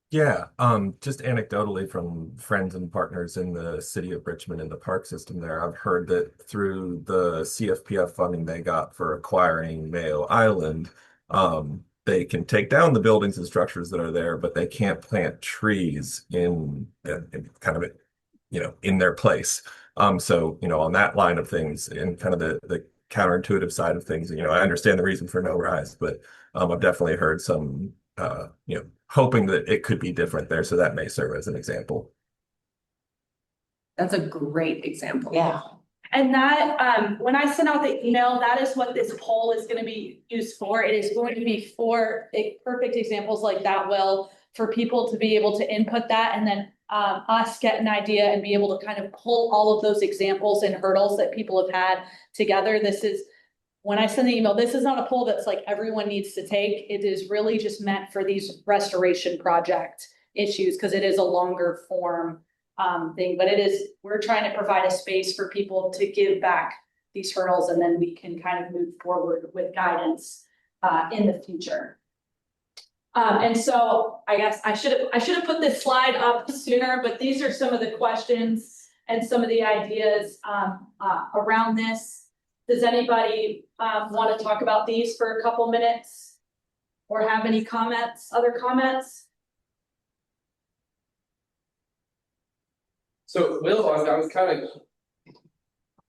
Yeah, just anecdotally from friends and partners in the city of Richmond in the park system there, I've heard that through the CFPF funding they got for acquiring Mayo Island, they can take down the buildings and structures that are there, but they can't plant trees in kind of, in their place. So, on that line of things and kind of the counterintuitive side of things, I understand the reason for no rise, but I've definitely heard some, hoping that it could be different there. So that may serve as an example. That's a great example. Yeah. And that, when I sent out the email, that is what this poll is going to be used for. It is going to be for perfect examples like that, Will, for people to be able to input that and then us get an idea and be able to kind of pull all of those examples and hurdles that people have had together. When I send the email, this is not a poll that's like everyone needs to take. It is really just meant for these restoration project issues because it is a longer form thing, but we're trying to provide a space for people to give back these hurdles and then we can kind of move forward with guidance in the future. And so I guess I should have put this slide up sooner, but these are some of the questions and some of the ideas around this. Does anybody want to talk about these for a couple minutes or have any comments, other comments? So Will, I was kind of,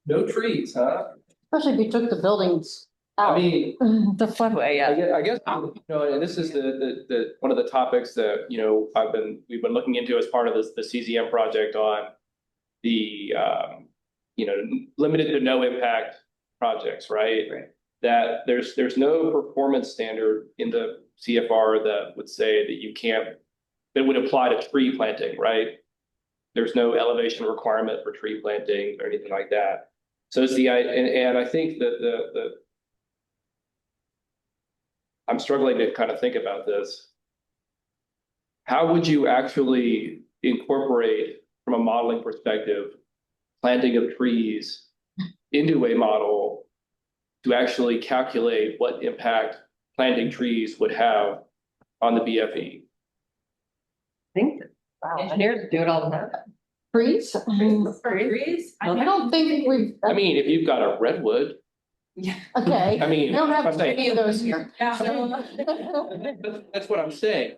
no trees, huh? Especially if you took the buildings out. I mean, the floodway, yeah. I guess, and this is the one of the topics that, we've been looking into as part of the CZM project on the, limited to no impact projects, right? That there's no performance standard in the CFR that would say that would apply to tree planting, right? There's no elevation requirement for tree planting or anything like that. So it's and I think that I'm struggling to kind of think about this. How would you actually incorporate, from a modeling perspective, planting of trees into a model to actually calculate what impact planting trees would have on the BFE? I think engineers do it all the time. Trees? Trees? I don't think we've. I mean, if you've got a redwood. Yeah. Okay. I mean, we don't have I'm saying- any of those here. That's what I'm saying.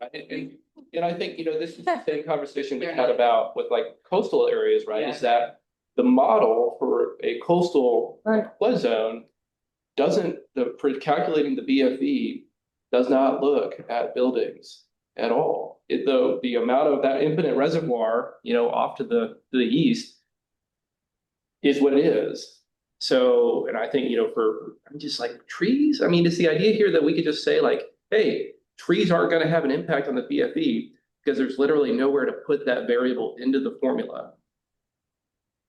And I think, this is the same conversation we had about with like coastal areas, right? Is that The model for a coastal flood zone calculating the BFE does not look at buildings at all. The amount of that infinite reservoir, off to the east is what it is. So, and I think, I'm just like trees. I mean, it's the idea here that we could just say like, hey, trees aren't going to have an impact on the BFE because there's literally nowhere to put that variable into the formula.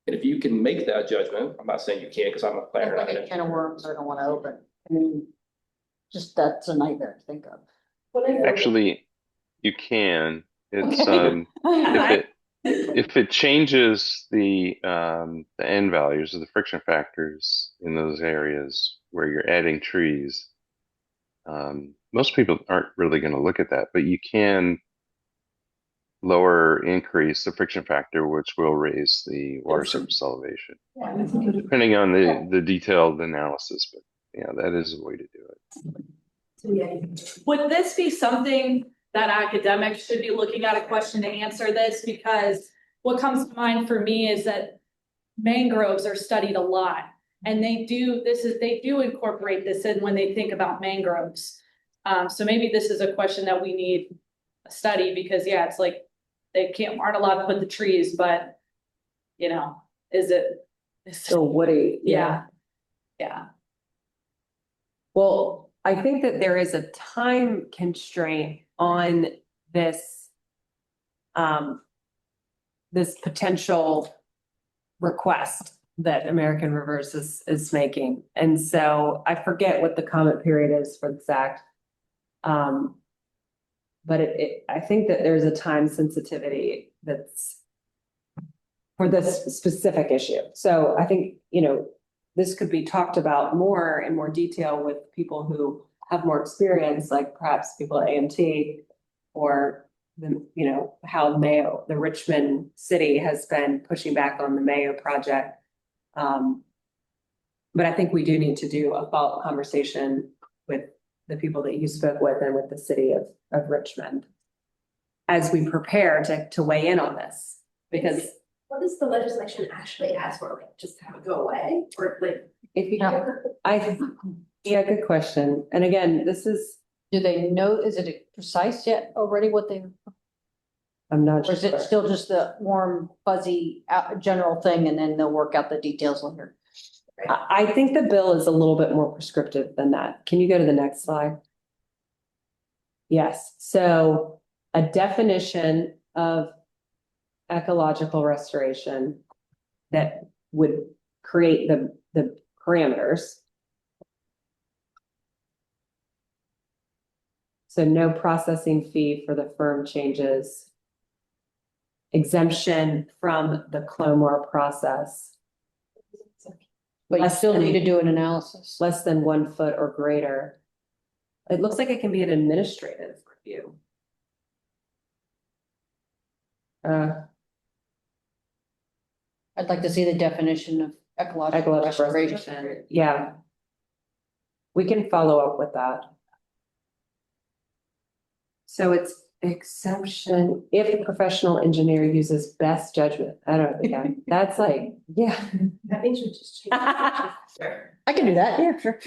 And if you can make that judgment, I'm not saying you can't because I'm a planner. Like a can of worms I don't want to open. I mean, just that's a nightmare to think of. Actually, you can. It's if it changes the end values of the friction factors in those areas where you're adding trees, most people aren't really going to look at that, but you can lower or increase the friction factor, which will raise the water surface elevation, depending on the detailed analysis. But yeah, that is a way to do it. Would this be something that academics should be looking at a question to answer this? Because what comes to mind for me is that mangroves are studied a lot, and they do incorporate this in when they think about mangroves. So maybe this is a question that we need a study, because yeah, it's like aren't allowed to put the trees, but is it still woody? Yeah. Well, I think that there is a time constraint on this this potential request that American Rivers is making. And so I forget what the comment period is for this act. But I think that there's a time sensitivity that's for this specific issue. So I think, this could be talked about more in more detail with people who have more experience, like perhaps people at AMT, or how Mayo, the Richmond city, has been pushing back on the Mayo project. But I think we do need to do a follow-up conversation with the people that you spoke with and with the city of Richmond as we prepare to weigh in on this, because what does the legislation actually ask for? Like, just have it go away, or like if you yeah, good question. And again, do they know, is it precise yet already what they? I'm not sure. Or is it still just the warm, fuzzy general thing, and then they'll work out the details later? I think the bill is a little bit more prescriptive than that. Can you go to the next slide? Yes. So a definition of ecological restoration that would create the parameters. So no processing fee for the firm changes. Exemption from the CLOMOR process. But you still need to do an analysis. Less than 1 foot or greater. It looks like it can be an administrative review. I'd like to see the definition of ecological restoration. Yeah. We can follow up with that. So it's exemption if a professional engineer uses best judgment. I don't think that's like, yeah. That means you just change. I can do that, yeah, sure.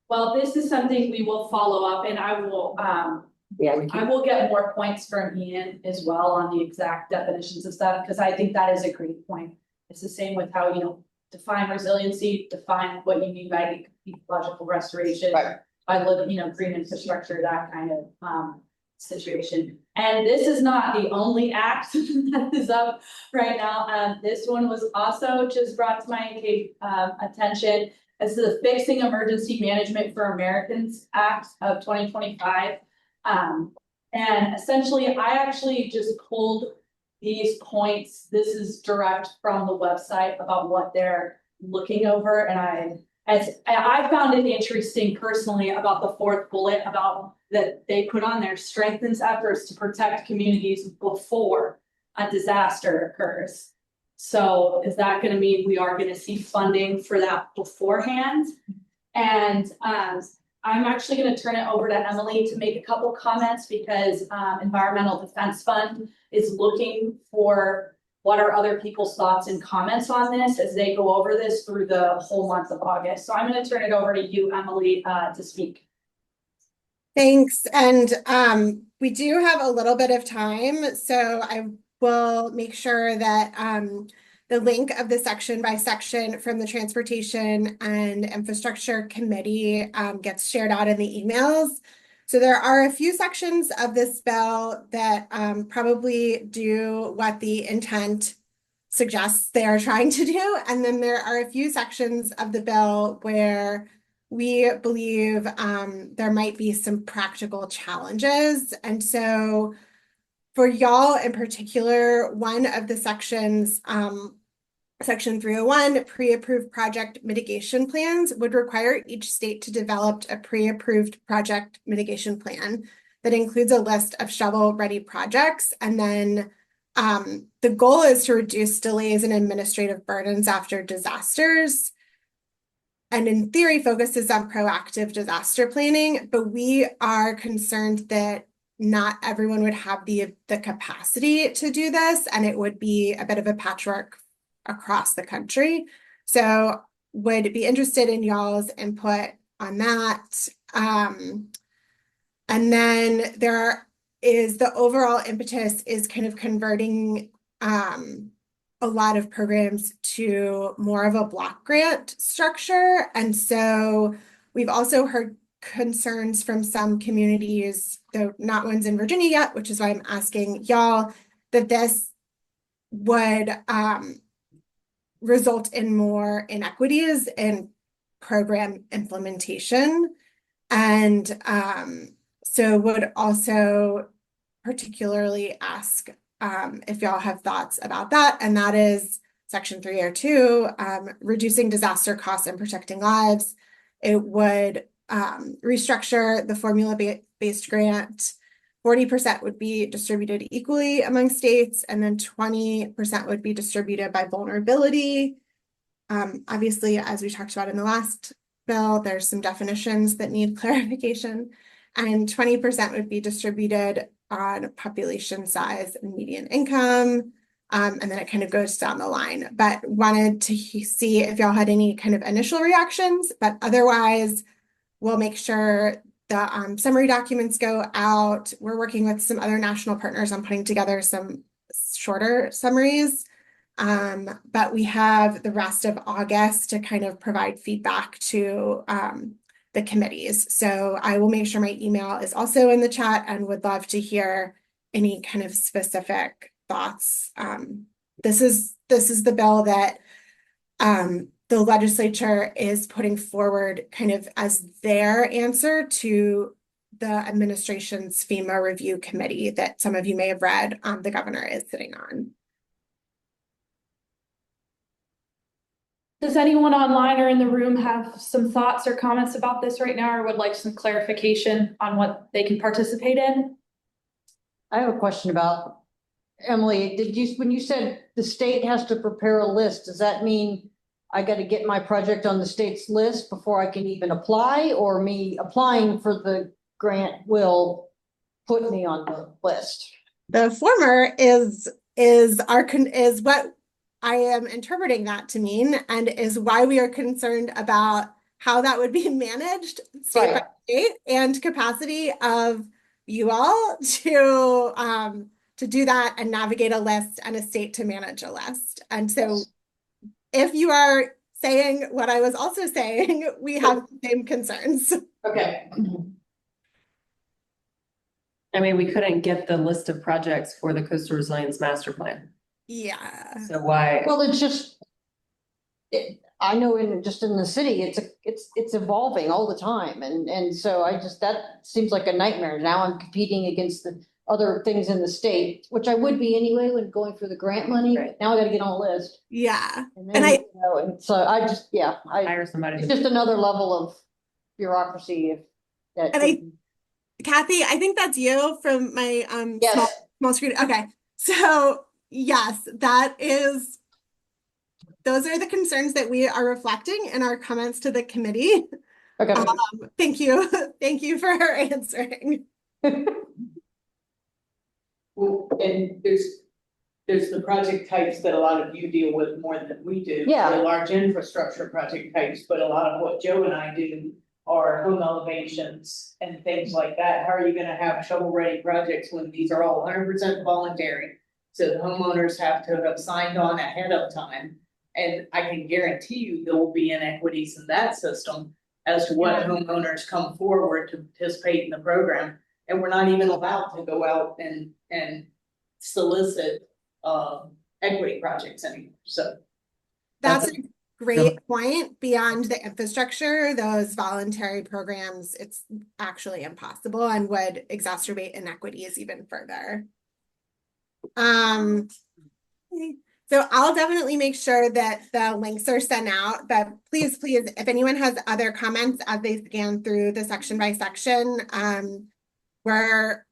Well, this is something we will follow up, and I will I will get more points from Ian as well on the exact definitions of stuff, because I think that is a great point. It's the same with how, define resiliency, define what you mean by ecological restoration. Right. By looking, green infrastructure, that kind of situation. And this is not the only act that is up right now. This one was also just brought to my attention. This is the Fixing Emergency Management for Americans Act of 2025. And essentially, I actually just pulled these points. This is direct from the website about what they're looking over, and I found it interesting personally about the fourth bullet about that they put on there: strengthens efforts to protect communities before a disaster occurs. So is that going to mean we are going to see funding for that beforehand? And I'm actually going to turn it over to Emily to make a couple comments, because Environmental Defense Fund is looking for what are other people's thoughts and comments on this as they go over this through the whole month of August. So I'm going to turn it over to you, Emily, to speak. Thanks. And we do have a little bit of time, so I will make sure that the link of the section by section from the Transportation and Infrastructure Committee gets shared out in the emails. So there are a few sections of this bill that probably do what the intent suggests they are trying to do. And then there are a few sections of the bill where we believe there might be some practical challenges. And so for y'all in particular, one of the sections, Section 301, pre-approved project mitigation plans, would require each state to develop a pre-approved project mitigation plan that includes a list of shovel-ready projects. And then the goal is to reduce delays and administrative burdens after disasters. And in theory, focuses on proactive disaster planning, but we are concerned that not everyone would have the capacity to do this, and it would be a bit of a patchwork across the country. So would be interested in y'all's input on that. And then there is the overall impetus is kind of converting a lot of programs to more of a block grant structure. And so we've also heard concerns from some communities, though not ones in Virginia yet, which is why I'm asking y'all, that this would result in more inequities in program implementation. And so would also particularly ask if y'all have thoughts about that. And that is Section 302, reducing disaster costs and protecting lives. It would restructure the formula-based grant. 40% would be distributed equally among states, and then 20% would be distributed by vulnerability. Obviously, as we talked about in the last bill, there's some definitions that need clarification, and 20% would be distributed on population size and median income. And then it kind of goes down the line, but wanted to see if y'all had any kind of initial reactions, but otherwise we'll make sure the summary documents go out. We're working with some other national partners on putting together some shorter summaries, but we have the rest of August to kind of provide feedback to the committees. So I will make sure my email is also in the chat and would love to hear any kind of specific thoughts. This is the bill that the legislature is putting forward kind of as their answer to the administration's FEMA review committee that some of you may have read, the governor is sitting on. Does anyone online or in the room have some thoughts or comments about this right now, or would like some clarification on what they can participate in? I have a question about, Emily, when you said the state has to prepare a list, does that mean I got to get my project on the state's list before I can even apply, or me applying for the grant will put me on the list? The former is what I am interpreting that to mean, and is why we are concerned about how that would be managed state by state, and capacity of you all to do that and navigate a list, and a state to manage a list. And so if you are saying what I was also saying, we have the same concerns. Okay. I mean, we couldn't get the list of projects for the Coastal Resilience Master Plan. Yeah. So why? Well, it's just, I know in the city, it's evolving all the time. And so that seems like a nightmare. Now I'm competing against the other things in the state, which I would be anyway when going for the grant money. Right. Now I got to get on a list. Yeah. So I just, hire somebody. It's just another level of bureaucracy. Kathy, I think that's you from my yes. small screen. Okay. So yes, those are the concerns that we are reflecting in our comments to the committee. Okay. Thank you. Thank you for answering. Well, and there's there's the project types that a lot of you deal with more than we do. Yeah. The large infrastructure project types, but a lot of what Joe and I do are home elevations and things like that. How are you gonna have shovel-ready projects when these are all 100% voluntary? So the homeowners have to have signed on ahead of time. And I can guarantee you there will be inequities in that system as to what homeowners come forward to participate in the program. And we're not even allowed to go out and solicit equity projects anymore, so. That's a great point. Beyond the infrastructure, those voluntary programs, it's actually impossible and would exacerbate inequities even further. So I'll definitely make sure that the links are sent out, but please, if anyone has other comments as they scan through the section by section, we're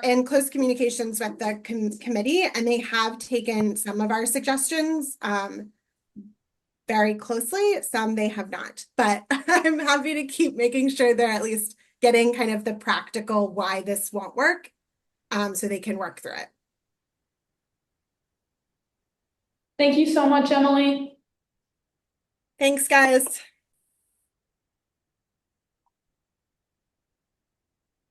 in close communications with the committee, and they have taken some of our suggestions very closely. Some they have not, but I'm happy to keep making sure they're at least getting kind of the practical why this won't work, so they can work through it. Thank you so much, Emily. Thanks, guys.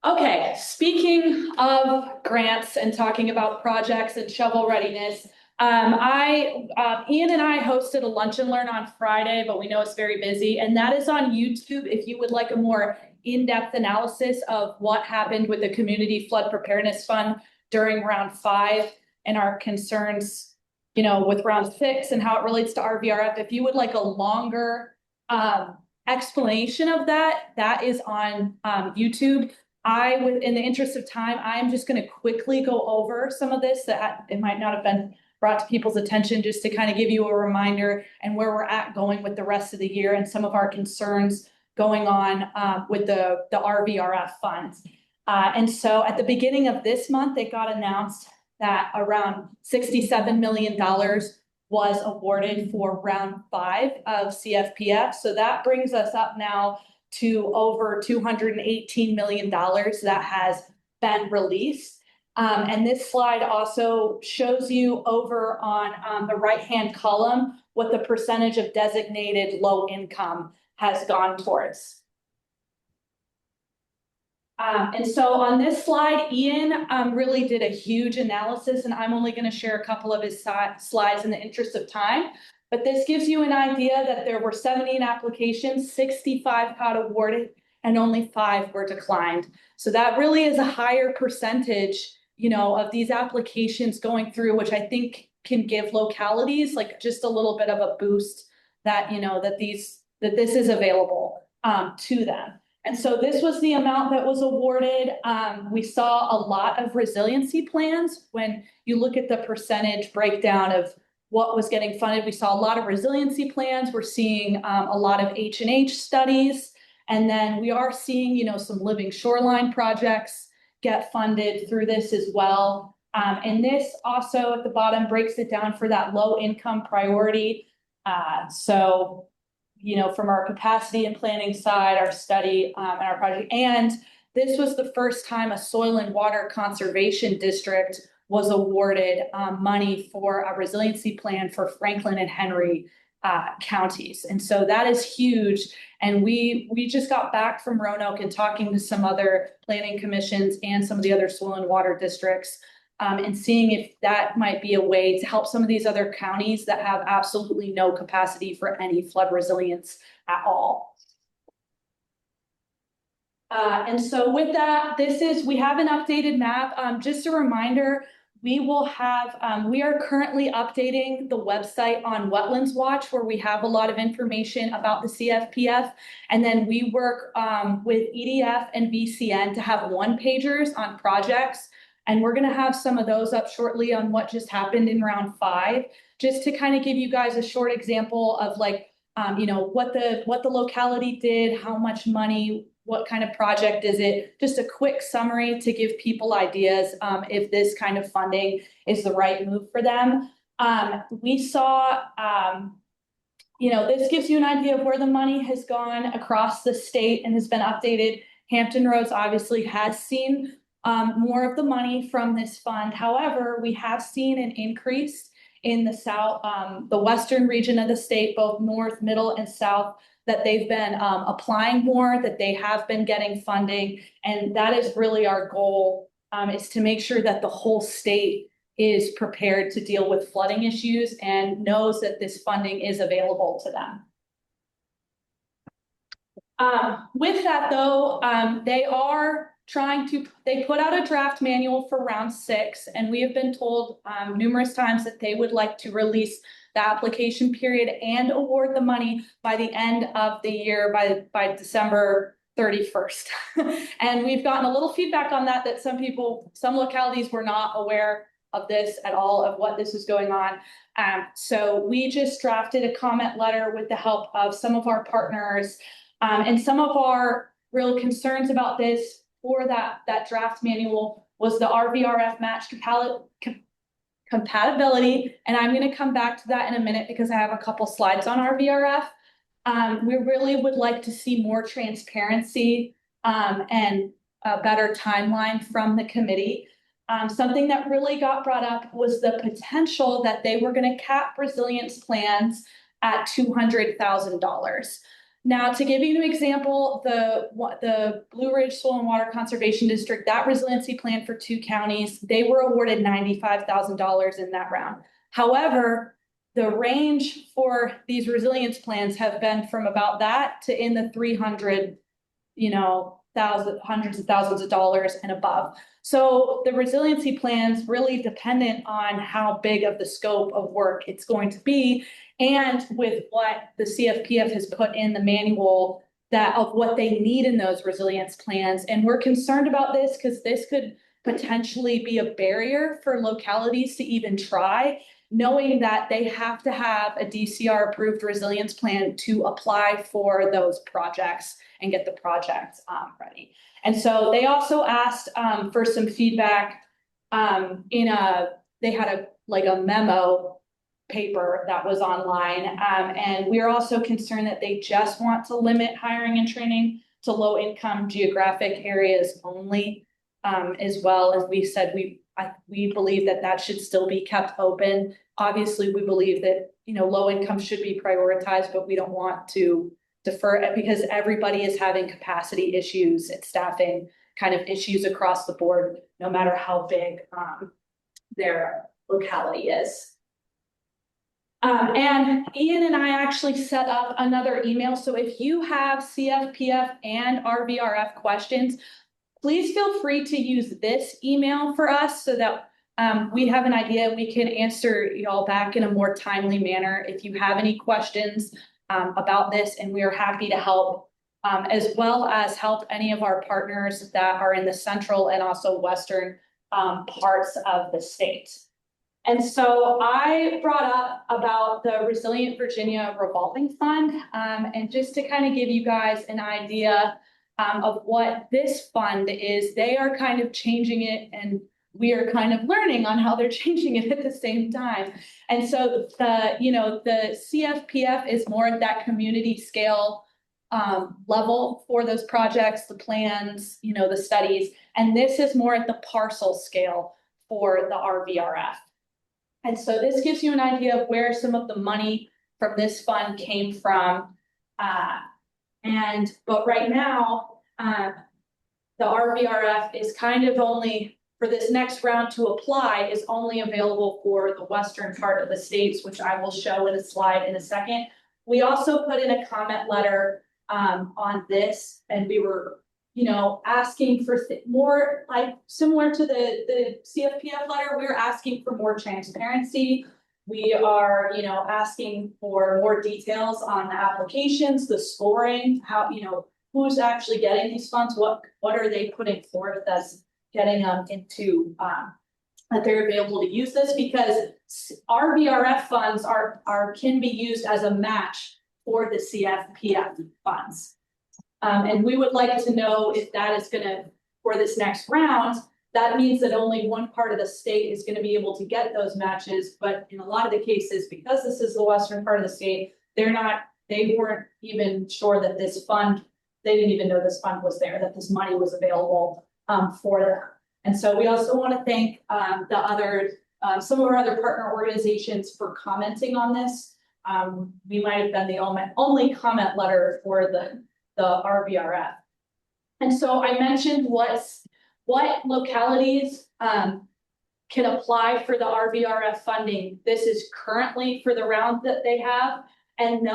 Okay, speaking of grants and talking about projects and shovel readiness, Ian and I hosted a lunch and learn on Friday, but we know it's very busy, and that is on YouTube if you would like a more in-depth analysis of what happened with the Community Flood Preparedness Fund during round 5 and our concerns, you know, with round 6 and how it relates to RVRF. If you would like a longer explanation of that, that is on YouTube. In the interest of time, I'm just going to quickly go over some of this that it might not have been brought to people's attention, just to kind of give you a reminder and where we're at going with the rest of the year and some of our concerns going on with the RVRF funds. And so at the beginning of this month, it got announced that around $67 million was awarded for round 5 of CFPF. So that brings us up now to over $218 million that has been released. And this slide also shows you over on the right-hand column what the percentage of designated low income has gone towards. And so on this slide, Ian really did a huge analysis, and I'm only going to share a couple of his slides in the interest of time. But this gives you an idea that there were 17 applications, 65 got awarded, and only 5 were declined. So that really is a higher percentage, you know, of these applications going through, which I think can give localities like just a little bit of a boost that, you know, that this is available to them. And so this was the amount that was awarded. We saw a lot of resiliency plans. When you look at the percentage breakdown of what was getting funded, we saw a lot of resiliency plans. We're seeing a lot of H&H studies. And then we are seeing, you know, some living shoreline projects get funded through this as well. And this also at the bottom breaks it down for that low income priority. So, you know, from our capacity and planning side, our study and our project. And this was the first time a soil and water conservation district was awarded money for a resiliency plan for Franklin and Henry counties. And so that is huge. And we just got back from Roanoke and talking to some other planning commissions and some of the other soil and water districts and seeing if that might be a way to help some of these other counties that have absolutely no capacity for any flood resilience at all. And so with that, we have an updated map. Just a reminder, we will have, we are currently updating the website on Wetlands Watch, where we have a lot of information about the CFPF. And then we work with EDF and VCN to have one-pagers on projects. And we're going to have some of those up shortly on what just happened in round 5, just to kind of give you guys a short example of like, you know, what the locality did, how much money, what kind of project is it, just a quick summary to give people ideas if this kind of funding is the right move for them. We saw, you know, this gives you an idea of where the money has gone across the state and has been updated. Hampton Roads obviously has seen more of the money from this fund. However, we have seen an increase in the south, the western region of the state, both north, middle, and south, that they've been applying more, that they have been getting funding. And that is really our goal, is to make sure that the whole state is prepared to deal with flooding issues and knows that this funding is available to them. With that though, they are they put out a draft manual for round 6, and we have been told numerous times that they would like to release the application period and award the money by the end of the year, by December 31st. And we've gotten a little feedback on that, that some localities were not aware of this at all, of what this is going on. So we just drafted a comment letter with the help of some of our partners, and some of our real concerns about this for that draft manual was the RVRF match compatibility. And I'm going to come back to that in a minute because I have a couple slides on RVRF. We really would like to see more transparency and a better timeline from the committee. Something that really got brought up was the potential that they were going to cap resilience plans at $200,000. Now, to give you an example, the Blue Ridge Soil and Water Conservation District, that resiliency plan for 2 counties, they were awarded $95,000 in that round. However, the range for these resilience plans have been from about that to in the 300, hundreds of thousands of dollars and above. So the resiliency plans really dependent on how big of the scope of work it's going to be, and with what the CFPF has put in the manual of what they need in those resilience plans. And we're concerned about this because this could potentially be a barrier for localities to even try, knowing that they have to have a DCR approved resilience plan to apply for those projects and get the projects ready. And so they also asked for some feedback they had a memo paper that was online. And we're also concerned that they just want to limit hiring and training to low income geographic areas only. As well as we said, we believe that should still be kept open. Obviously, we believe that, low income should be prioritized, but we don't want to defer it because everybody is having capacity issues and staffing kind of issues across the board, no matter how big their locality is. And Ian and I actually set up another email. So if you have CFPF and RVRF questions, please feel free to use this email for us so that we have an idea. We can answer y'all back in a more timely manner if you have any questions about this, and we are happy to help, as well as help any of our partners that are in the central and also western parts of the state. And so I brought up about the Resilient Virginia Revolving Fund, and just to kind of give you guys an idea of what this fund is, they are kind of changing it, and we are kind of learning on how they're changing it at the same time. And so the CFPF is more at that community scale level for those projects, the plans, the studies, and this is more at the parcel scale for the RVRF. And so this gives you an idea of where some of the money from this fund came from. But right now, the RVRF is kind of only, for this next round to apply, is only available for the western part of the states, which I will show in a slide in a second. We also put in a comment letter on this, and we were asking for more, like similar to the CFPF letter, we're asking for more transparency. We are, asking for more details on the applications, the scoring, how, who's actually getting these funds, what are they putting forth that's getting them into, that they're available to use this, because RVRF funds can be used as a match for the CFPF funds. And we would like to know if that is gonna, for this next round, that means that only one part of the state is gonna be able to get those matches. But in a lot of the cases, because this is the western part of the state, they weren't even sure that this fund, they didn't even know this fund was there, that this money was available for them. And so we also want to thank some of our other partner organizations for commenting on this. We might have been the only comment letter for the RVRF. And so I mentioned what localities can apply for the RVRF funding. This is currently for the round that they have. And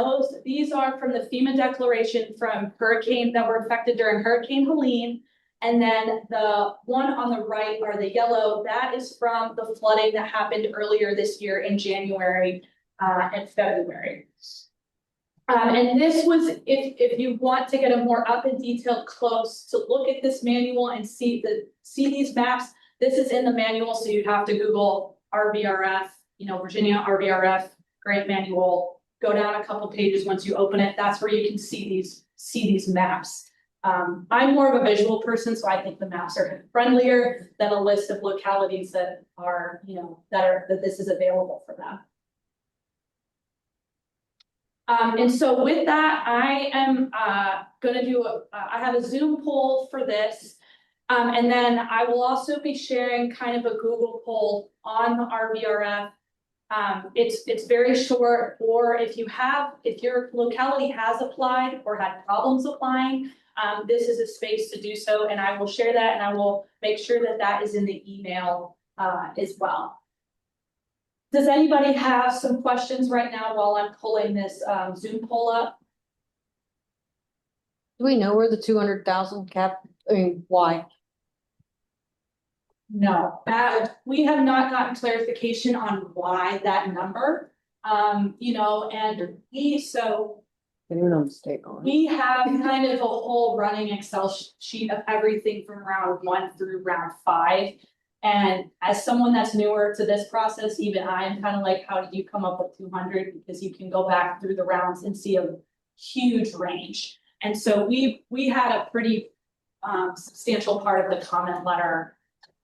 these are from the FEMA declaration from hurricane that were affected during Hurricane Helene. And then the one on the right, or the yellow, that is from the flooding that happened earlier this year in January and February. And this was, if you want to get a more up and detailed close to look at this manual and see these maps, this is in the manual. So you'd have to Google RVRF, Virginia RVRF grant manual, go down a couple pages. Once you open it, that's where you can see these maps. I'm more of a visual person, so I think the maps are friendlier than a list of localities that are, that this is available for them. And so with that, I am going to do I have a Zoom poll for this. And then I will also be sharing kind of a Google poll on the RVRF. It's very short, or if your locality has applied or had problems applying, this is a space to do so, and I will share that, and I will make sure that that is in the email as well. Does anybody have some questions right now while I'm pulling this Zoom poll up? Do we know where the 200,000 why? No, we have not gotten clarification on why that number, and we have kind of a whole running Excel sheet of everything from round 1 through round 5. And as someone that's newer to this process, even I'm kind of like, how did you come up with 200? Because you can go back through the rounds and see a huge range. And so we had a pretty substantial part of the comment letter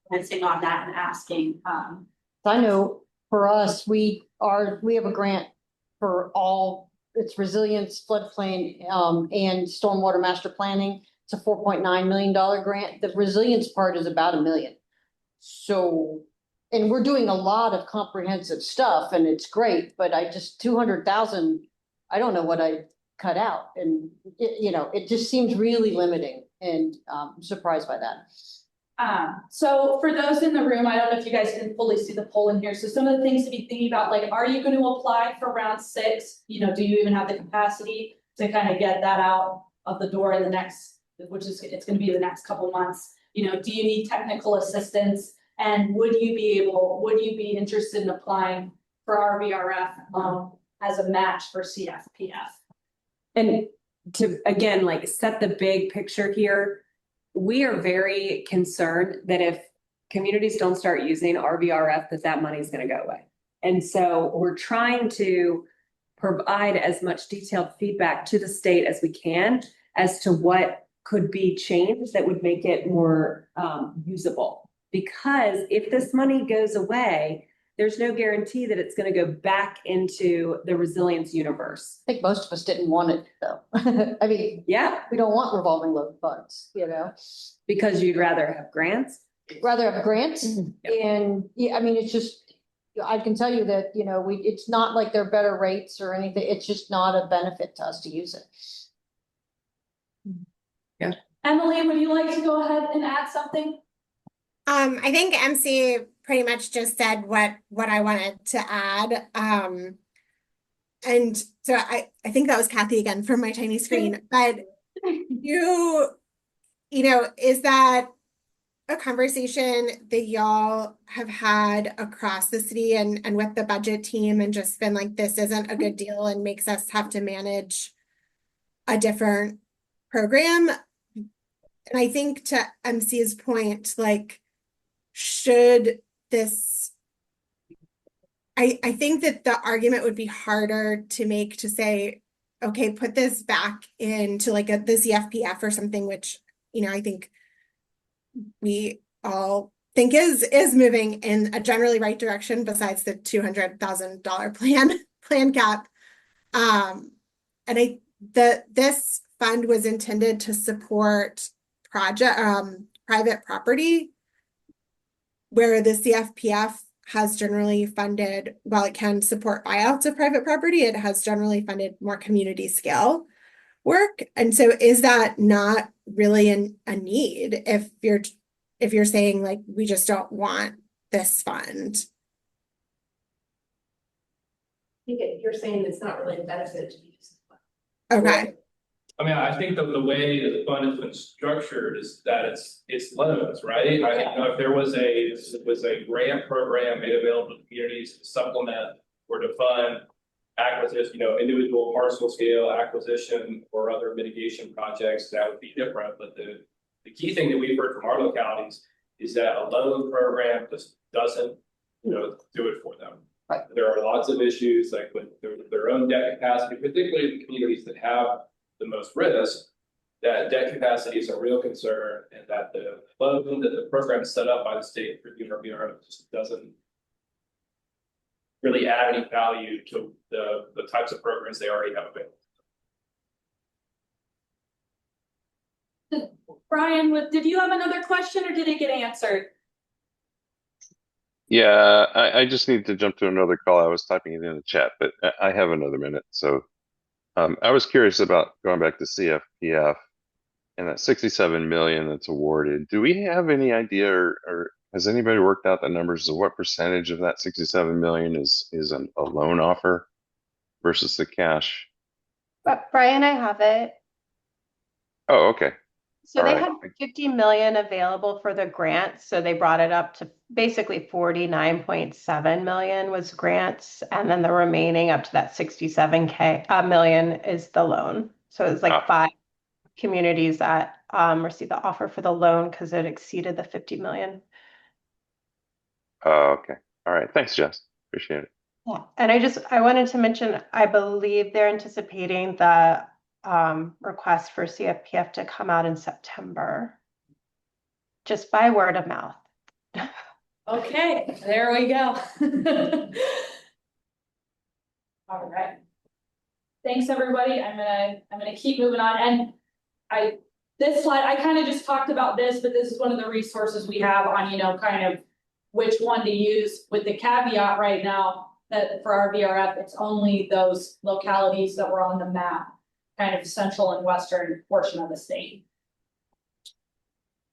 commenting on that and asking. I know for us, we have a grant for all its resilience, floodplain, and stormwater master planning. It's a $4.9 million grant. The resilience part is about $1 million. So, and we're doing a lot of comprehensive stuff, and it's great, but 200,000, I don't know what I cut out. And it just seems really limiting, and I'm surprised by that. So for those in the room, I don't know if you guys can fully see the poll in here. So some of the things to be thinking about, like, are you going to apply for round 6? Do you even have the capacity to kind of get that out of the door in the next, it's going to be the next couple months? Do you need technical assistance? And would you be interested in applying for RVRF as a match for CFPF? And to, again, like, set the big picture here, we are very concerned that if communities don't start using RVRF, that money is going to go away. And so we're trying to provide as much detailed feedback to the state as we can as to what could be changed that would make it more usable. Because if this money goes away, there's no guarantee that it's going to go back into the resilience universe. I think most of us didn't want it, though. I mean, yeah, we don't want revolving loan funds, because you'd rather have grants. Rather have grants, Mm-hmm. And it's just, I can tell you that it's not like they're better rates or anything. It's just not a benefit to us to use it. Yeah. Emily, would you like to go ahead and add something? I think MC pretty much just said what I wanted to add. And so I think that was Kathy again from my tiny screen, but is that a conversation that y'all have had across the city and with the budget team, and just been like, this isn't a good deal and makes us have to manage a different program? And I think to MC's point, like, should this, I think that the argument would be harder to make to say, okay, put this back into like the CFPF or something, which, I think we all think is moving in a generally right direction besides the $200,000 plan cap. And this fund was intended to support private property where the CFPF has generally funded, while it can support buyouts of private property, it has generally funded more community scale work. And so is that not really a need if you're saying like, we just don't want this fund? You're saying it's not really a benefit to use. Okay. I mean, I think that the way that the fund has been structured is that it's loans, right? I don't know if there was a grant program made available to communities to supplement or to fund acquisition, individual parcel scale acquisition or other mitigation projects, that would be different. But the key thing that we've heard from our localities is that a loan program just doesn't, do it for them. Right. There are lots of issues like with their own debt capacity, particularly in communities that have the most risk, that debt capacity is a real concern, and that the loan that the program set up by the state for UNRBR just doesn't really add any value to the types of programs they already have available. Brian, did you have another question or did it get answered? Yeah, I just need to jump to another call. I was typing it in the chat, but I have another minute. So I was curious about going back to CFPF and that 67 million that's awarded. Do we have any idea or has anybody worked out the numbers of what percentage of that 67 million is a loan offer versus the cash? But Brian, I have it. Oh, okay. So All they right. had 50 million available for the grants. So they brought it up to basically 49.7 million was grants. And then the remaining up to that 67 million is the loan. So it's like 5 communities that received the offer for the loan because it exceeded the 50 million. Oh, okay. All right. Thanks, Jess. Appreciate it. Yeah. And I wanted to mention, I believe they're anticipating the request for CFPF to come out in September, just by word of mouth. Okay, there we go. All right. Thanks, everybody. I'm gonna keep moving on. And this slide, I kind of just talked about this, but this is one of the resources we have on, kind of which one to use, with the caveat right now that for our VRF, it's only those localities that were on the map, kind of central and western portion of the state.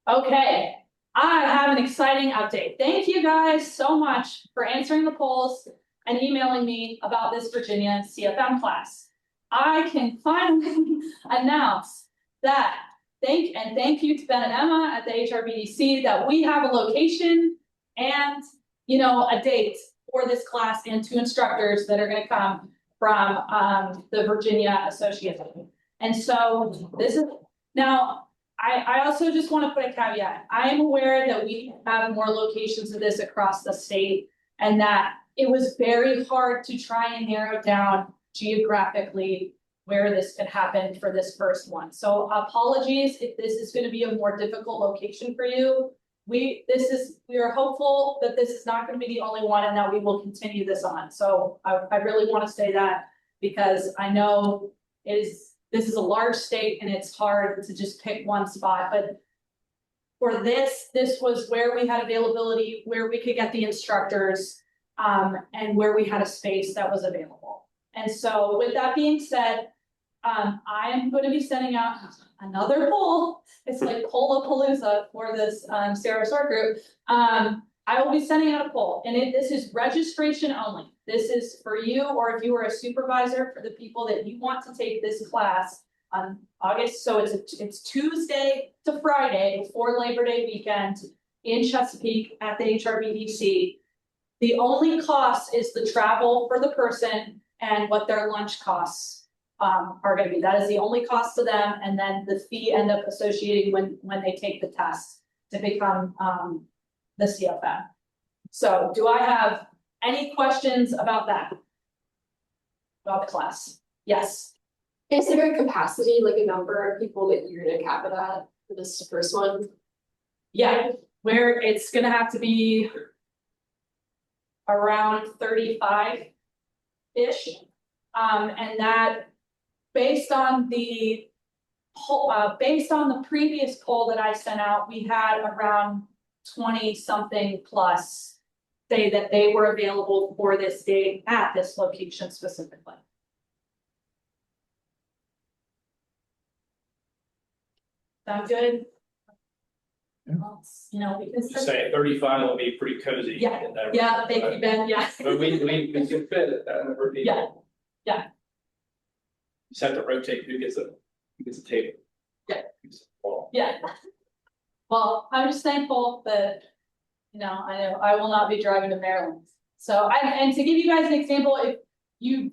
Okay, I have an exciting update. Thank you guys so much for answering the polls and emailing me about this Virginia CFM class. I can finally announce that thank you to Ben and Emma at the HRBDC that we have a location and a date for this class and 2 instructors that are going to come from the Virginia Association. And so this is now, I also just want to put a caveat. I am aware that we have more locations of this across the state and that it was very hard to try and narrow down geographically where this could happen for this first one. So apologies if this is going to be a more difficult location for you. We are hopeful that this is not going to be the only one and that we will continue this on. So I really want to say that because I know this is a large state and it's hard to just pick one spot, but for this was where we had availability, where we could get the instructors, and where we had a space that was available. And so with that being said, I am going to be sending out another poll. It's like Pollapalooza for this CRS Workgroup. I will be sending out a poll, and this is registration only. This is for you, or if you are a supervisor, for the people that you want to take this class on August. So it's Tuesday to Friday before Labor Day weekend in Chesapeake at the HRBDC. The only cost is the travel for the person and what their lunch costs are going to be. That is the only cost to them, and then the fee end up associating when they take the test to become the CFM. So do I have any questions about that? About the class? Yes. Is there a capacity, like a number of people that you're gonna cap it at for this first one? Yeah, where it's gonna have to be around 35-ish. And that based on the previous poll that I sent out, we had around 20-something plus say that they were available for this date at this location specifically. Sound good? You know, because. Just saying 35 will be pretty cozy. Yeah, in that yeah, room, thank you, right? Ben, yeah. But we can fit it, that number of people. Yeah, yeah. Just have to rotate who gets a table. Yeah. Who gets a ball. Yeah. Well, I'm just thankful that, you know I will not be driving to Maryland. So and to give you guys an example, if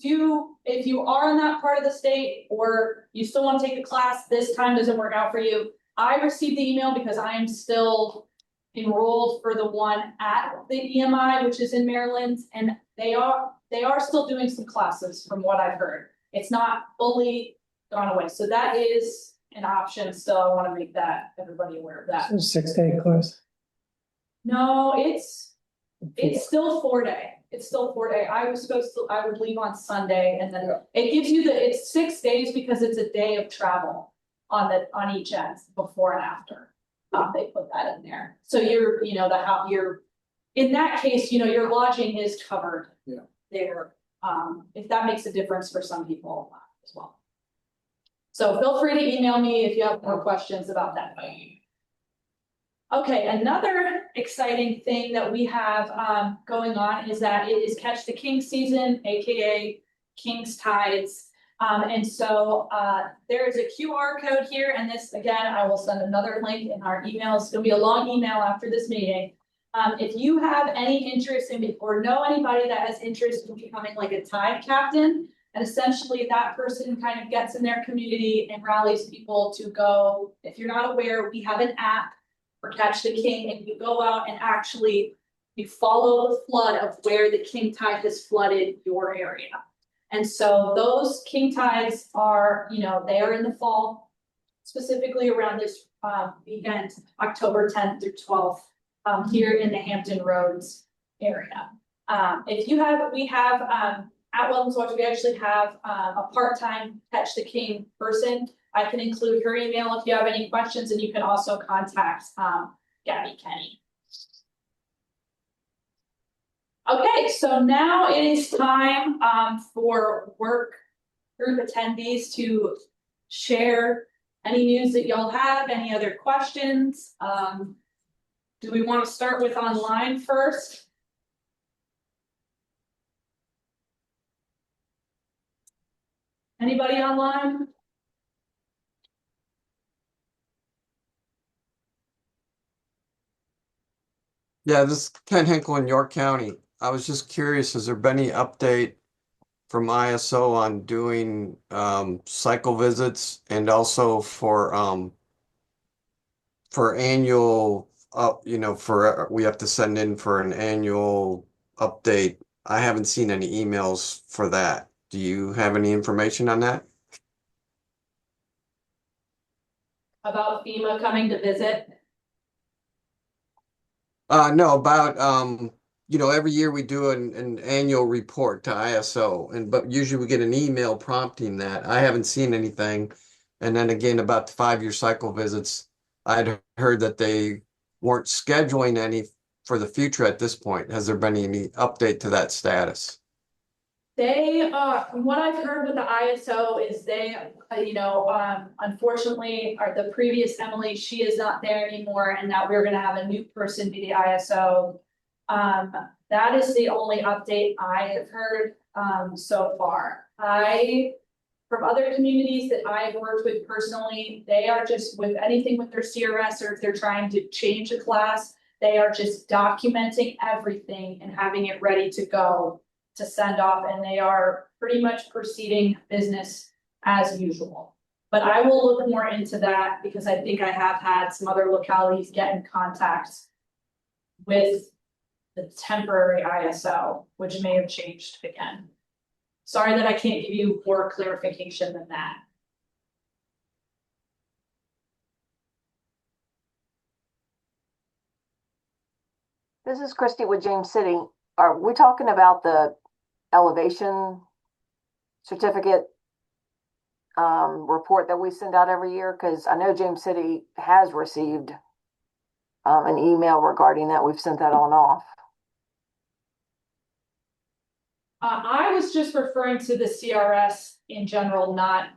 you are in that part of the state or you still want to take the class, this time doesn't work out for you. I received the email because I am still enrolled for the one at the EMI, which is in Maryland, and they are still doing some classes from what I've heard. It's not fully gone away. So that is an option still. I want to make that everybody aware of that. 6-day class. No, it's still 4-day. It's still 4-day. I would leave on Sunday and then it gives you it's 6 days because it's a day of travel on each end before and after. They put that in there. So you're in that case, your lodging is covered. Yeah. There. If that makes a difference for some people as well. So feel free to email me if you have more questions about that. Okay, another exciting thing that we have going on is that it is Catch the King season, aka King's Tides. And so there is a QR code here, and this again, I will send another link in our emails. It's gonna be a long email after this meeting. If you have any interest in or know anybody that has interest in becoming like a tide captain, and essentially that person kind of gets in their community and rallies people to go. If you're not aware, we have an app for Catch the King, and you go out and actually you follow the flood of where the king tide has flooded your area. And so those king tides are, they are in the fall, specifically around this weekend, October 10th through 12th, here in the Hampton Roads area. We have at Wellness Watch, we actually have a part-time Catch the King person. I can include her email if you have any questions, and you can also contact Gabby Kenny. Okay, so now it is time for work group attendees to share any news that y'all have, any other questions. Do we want to start with online first? Anybody online? Yeah, this is Ken Hinkle in York County. I was just curious, has there been any update from ISO on doing cycle visits and also for annual we have to send in for an annual update. I haven't seen any emails for that. Do you have any information on that? About FEMA coming to visit? No, about every year we do an annual report to ISO, but usually we get an email prompting that. I haven't seen anything. And then again, about the 5-year cycle visits, I'd heard that they weren't scheduling any for the future at this point. Has there been any update to that status? They, from what I've heard with the ISO is they, unfortunately, the previous Emily, she is not there anymore, and that we're gonna have a new person be the ISO. That is the only update I have heard so far. From other communities that I've worked with personally, they are just with anything with their CRS, or if they're trying to change a class, they are just documenting everything and having it ready to go to send off, and they are pretty much proceeding business as usual. But I will look more into that because I think I have had some other localities get in contact with the temporary ISO, which may have changed again. Sorry that I can't give you more clarification than that. This is Christy with James City. Are we talking about the elevation certificate report that we send out every year? Because I know James City has received an email regarding that. We've sent that on off. I was just referring to the CRS in general, not,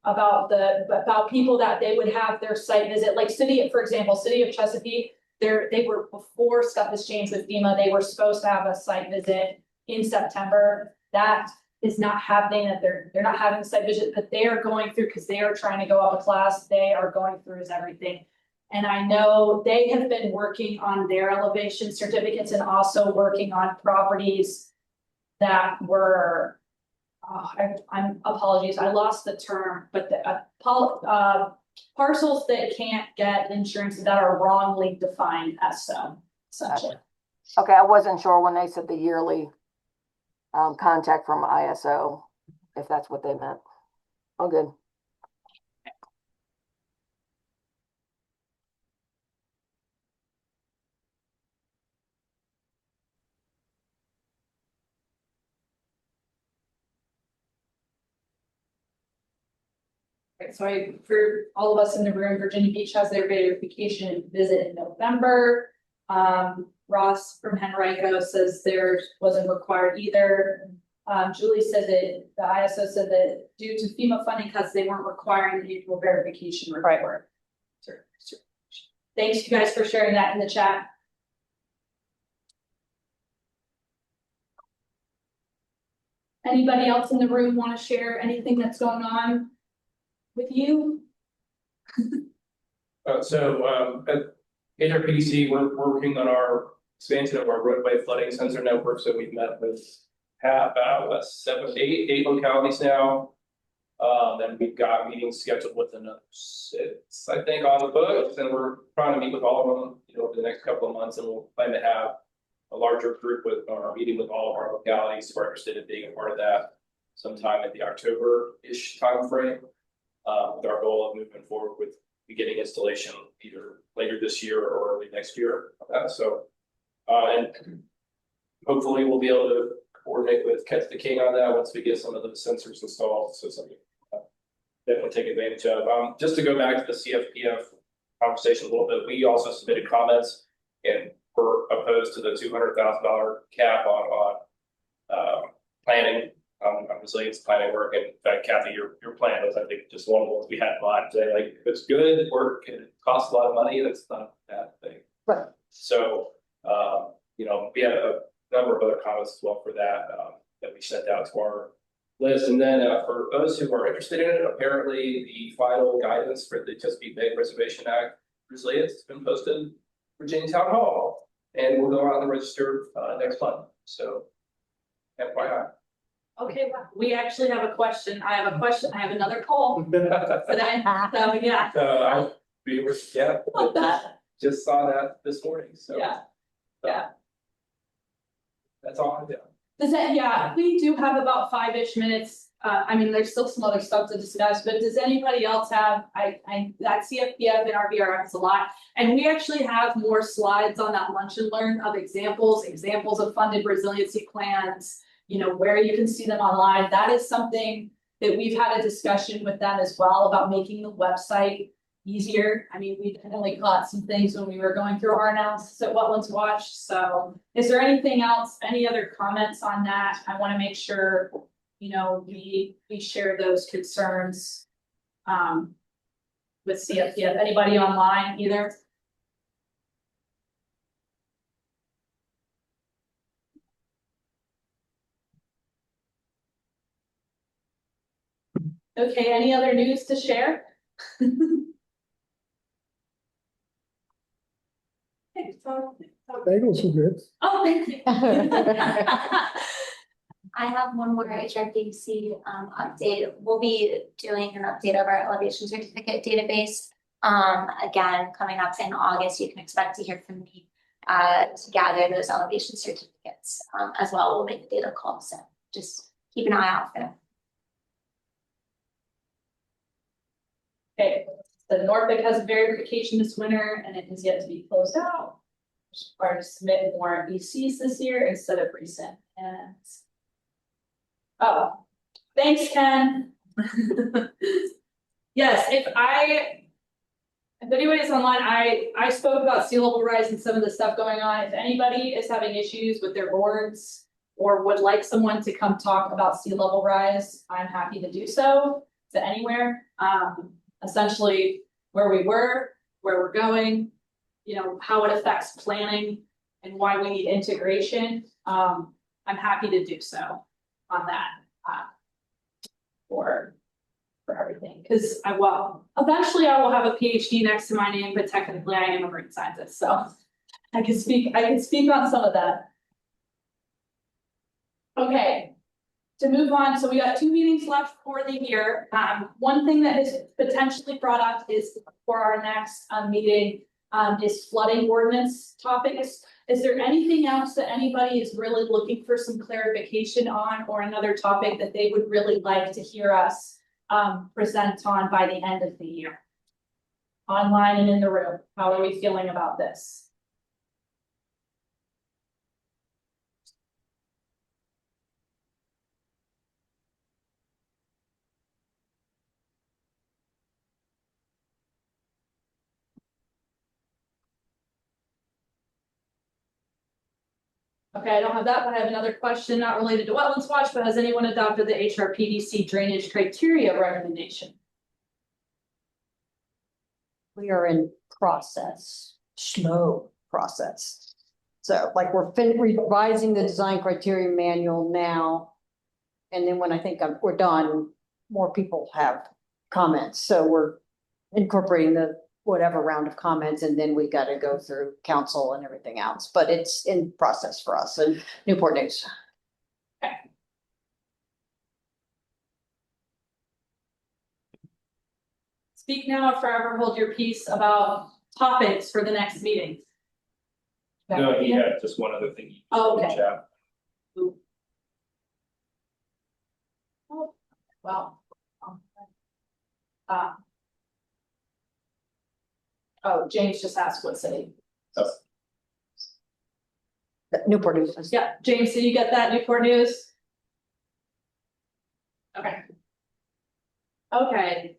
about people that they would have their site visit, like for example, City of Chesapeake. They were, before stuff has changed with FEMA, they were supposed to have a site visit in September. That is not happening, that they're not having a site visit, but they are going through, because they are trying to go up a class, they are going through is everything. And I know they have been working on their elevation certificates and also working on properties that were, I'm apologies, I lost the term, but the parcels that can't get insurance that are wrongly defined as so, essentially. Okay, I wasn't sure when they said the yearly contact from ISO, if that's what they meant. Oh, good. Right, so for all of us in the room, Virginia Beach has their verification visit in November. Ross from Henrico says theirs wasn't required either. Julie said that the ISO said that due to FEMA funding cuts, they weren't requiring the annual verification report. Sure. Thanks you guys for sharing that in the chat. Anybody else in the room want to share anything that's going on with you? At HRPDC, we're working on our expansion of our roadway flooding sensor network. So we've met with about 8 localities now. Then we've got meetings scheduled with another 6, I think, on the books, and we're trying to meet with all of them, over the next couple of months, and we'll plan to have a larger group with our meeting with all of our localities who are interested in being a part of that sometime in the October-ish timeframe. With our goal of moving forward with beginning installation either later this year or early next year. And hopefully we'll be able to coordinate with Catch the King on that once we get some of those sensors installed. So something definitely take advantage of. Just to go back to the CFPF conversation a little bit, we also submitted comments and were opposed to the $200,000 cap on planning. Resilience planning work, and in fact, Kathy, your plan was, I think, just one of the ones we had in mind today. Like, if it's good work and it costs a lot of money, that's not a bad thing. Right. So, we had a number of other comments as well for that that we sent out to our list. And then for those who are interested in it, apparently the final guidance for the Chesapeake Bay Reservation Act resilience has been posted in Virginia Town Hall, and we'll go out and register next month. So, FYI. Okay, we actually have a question. I have another poll for that. So yeah. Just saw that this morning. So yeah. That's all I'm doing. Does that, we do have about 5-ish minutes. I mean, there's still some other stuff to discuss, but does anybody else have, that CFPF and RVRF is a lot. And we actually have more slides on that lunch and learn of examples of funded resiliency plans, where you can see them online. That is something that we've had a discussion with them as well about making the website easier. I mean, we definitely caught some things when we were going through our analysis at Wetlands Watch. So is there anything else, any other comments on that? I want to make sure, we share those concerns with CFPF. Anybody online either? Okay, any other news to share? Bagels are good. Oh, thank you. I have one more HRPC update. We'll be doing an update of our elevation certificate database. Again, coming up in August, you can expect to hear from me to gather those elevation certificates as well. We'll make a data call, so just keep an eye out for them. Okay, the Norfolk has a verification this winter and it has yet to be closed out. It's required to submit more ECs this year instead of recent. And oh, thanks, Ken. Yes, if If anybody's online, I spoke about sea level rise and some of the stuff going on. If anybody is having issues with their boards or would like someone to come talk about sea level rise, I'm happy to do so to anywhere. Essentially where we were, where we're going, you know, how it affects planning and why we need integration. I'm happy to do so on that for everything, because eventually I will have a PhD next to my name, but technically I am a marine scientist, so I can speak on some of that. Okay, to move on, so we got 2 meetings left for the year. One thing that is potentially brought up is for our next meeting is flooding ordinance topics. Is there anything else that anybody is really looking for some clarification on, or another topic that they would really like to hear us present on by the end of the year? Online and in the room, how are we feeling about this? Okay, I don't have that, but I have another question not related to Wetlands Watch, but has anyone adopted the HRPDC drainage criteria recommendation? We are in process, slow process. So like we're revising the design criteria manual now. And then when I think we're done, more people have comments. So we're incorporating the whatever round of comments, and then we got to go through council and everything else. But it's in process for us and Newport News. Okay. Speak now or forever hold your peace about topics for the next meeting. No, he had just one other thing. Oh, okay. Oh, well. Oh, James just asked what city. Newport News. Yeah, James, did you get that, Newport News? Okay. Okay.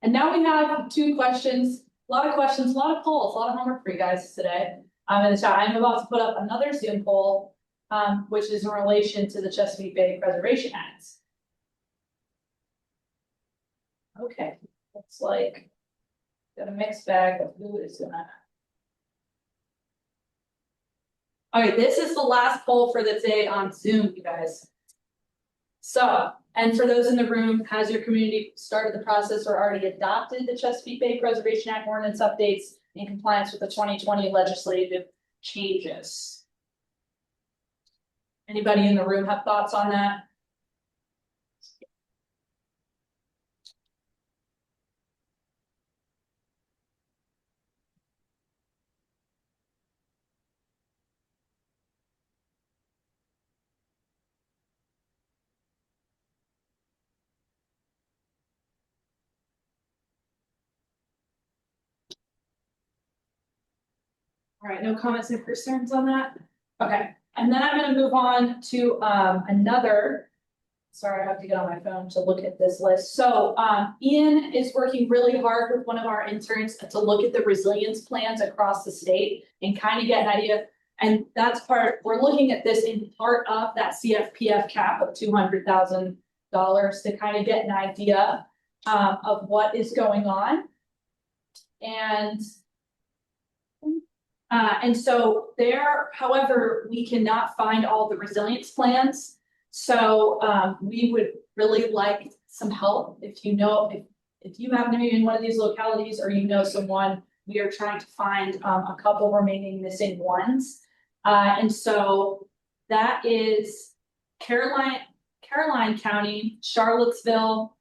And now we have 2 questions, a lot of questions, a lot of polls, a lot of homework for you guys today. In the chat, I'm about to put up another Zoom poll, which is in relation to the Chesapeake Bay Preservation Act. Okay, looks like got a mixed bag of who is gonna. All right, this is the last poll for the day on Zoom, you guys. So, and for those in the room, has your community started the process or already adopted the Chesapeake Bay Preservation Act ordinance updates in compliance with the 2020 legislative changes? Anybody in the room have thoughts on that? All right, no comments and concerns on that? Okay, and then I'm gonna move on to another. Sorry, I have to get on my phone to look at this list. So Ian is working really hard with one of our interns to look at the resilience plans across the state and kind of get an idea. And that's we're looking at this in part of that CFPF cap of $200,000 to kind of get an idea of what is going on. And so there, however, we cannot find all the resilience plans. So we would really like some help. If you know, if you happen to be in one of these localities or you know someone, we are trying to find a couple remaining missing ones. And so that is Caroline County, Charlottesville,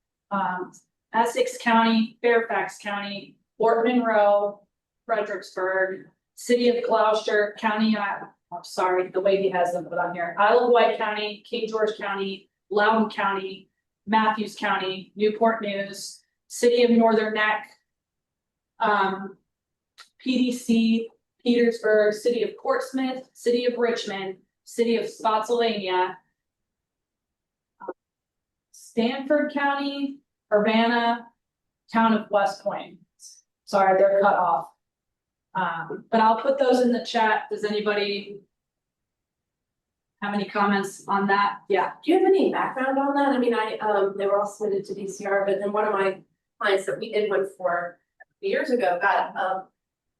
Essex County, Fairfax County, Fort Monroe, Fredericksburg, City of Gloucester, County, I'm sorry, the way he has them put on here, Isle of Wight County, King George County, Loudoun County, Matthews County, Newport News, City of Northern Neck, PDC, Petersburg, City of Portsmouth, City of Richmond, City of Spotsylvania, Stanford County, Urbana, Town of West Point. Sorry, they're cut off. But I'll put those in the chat. Does anybody have any comments on that? Yeah. Do you have any background on that? I mean, they were all submitted to DCR, but then one of my clients that we did one for years ago got,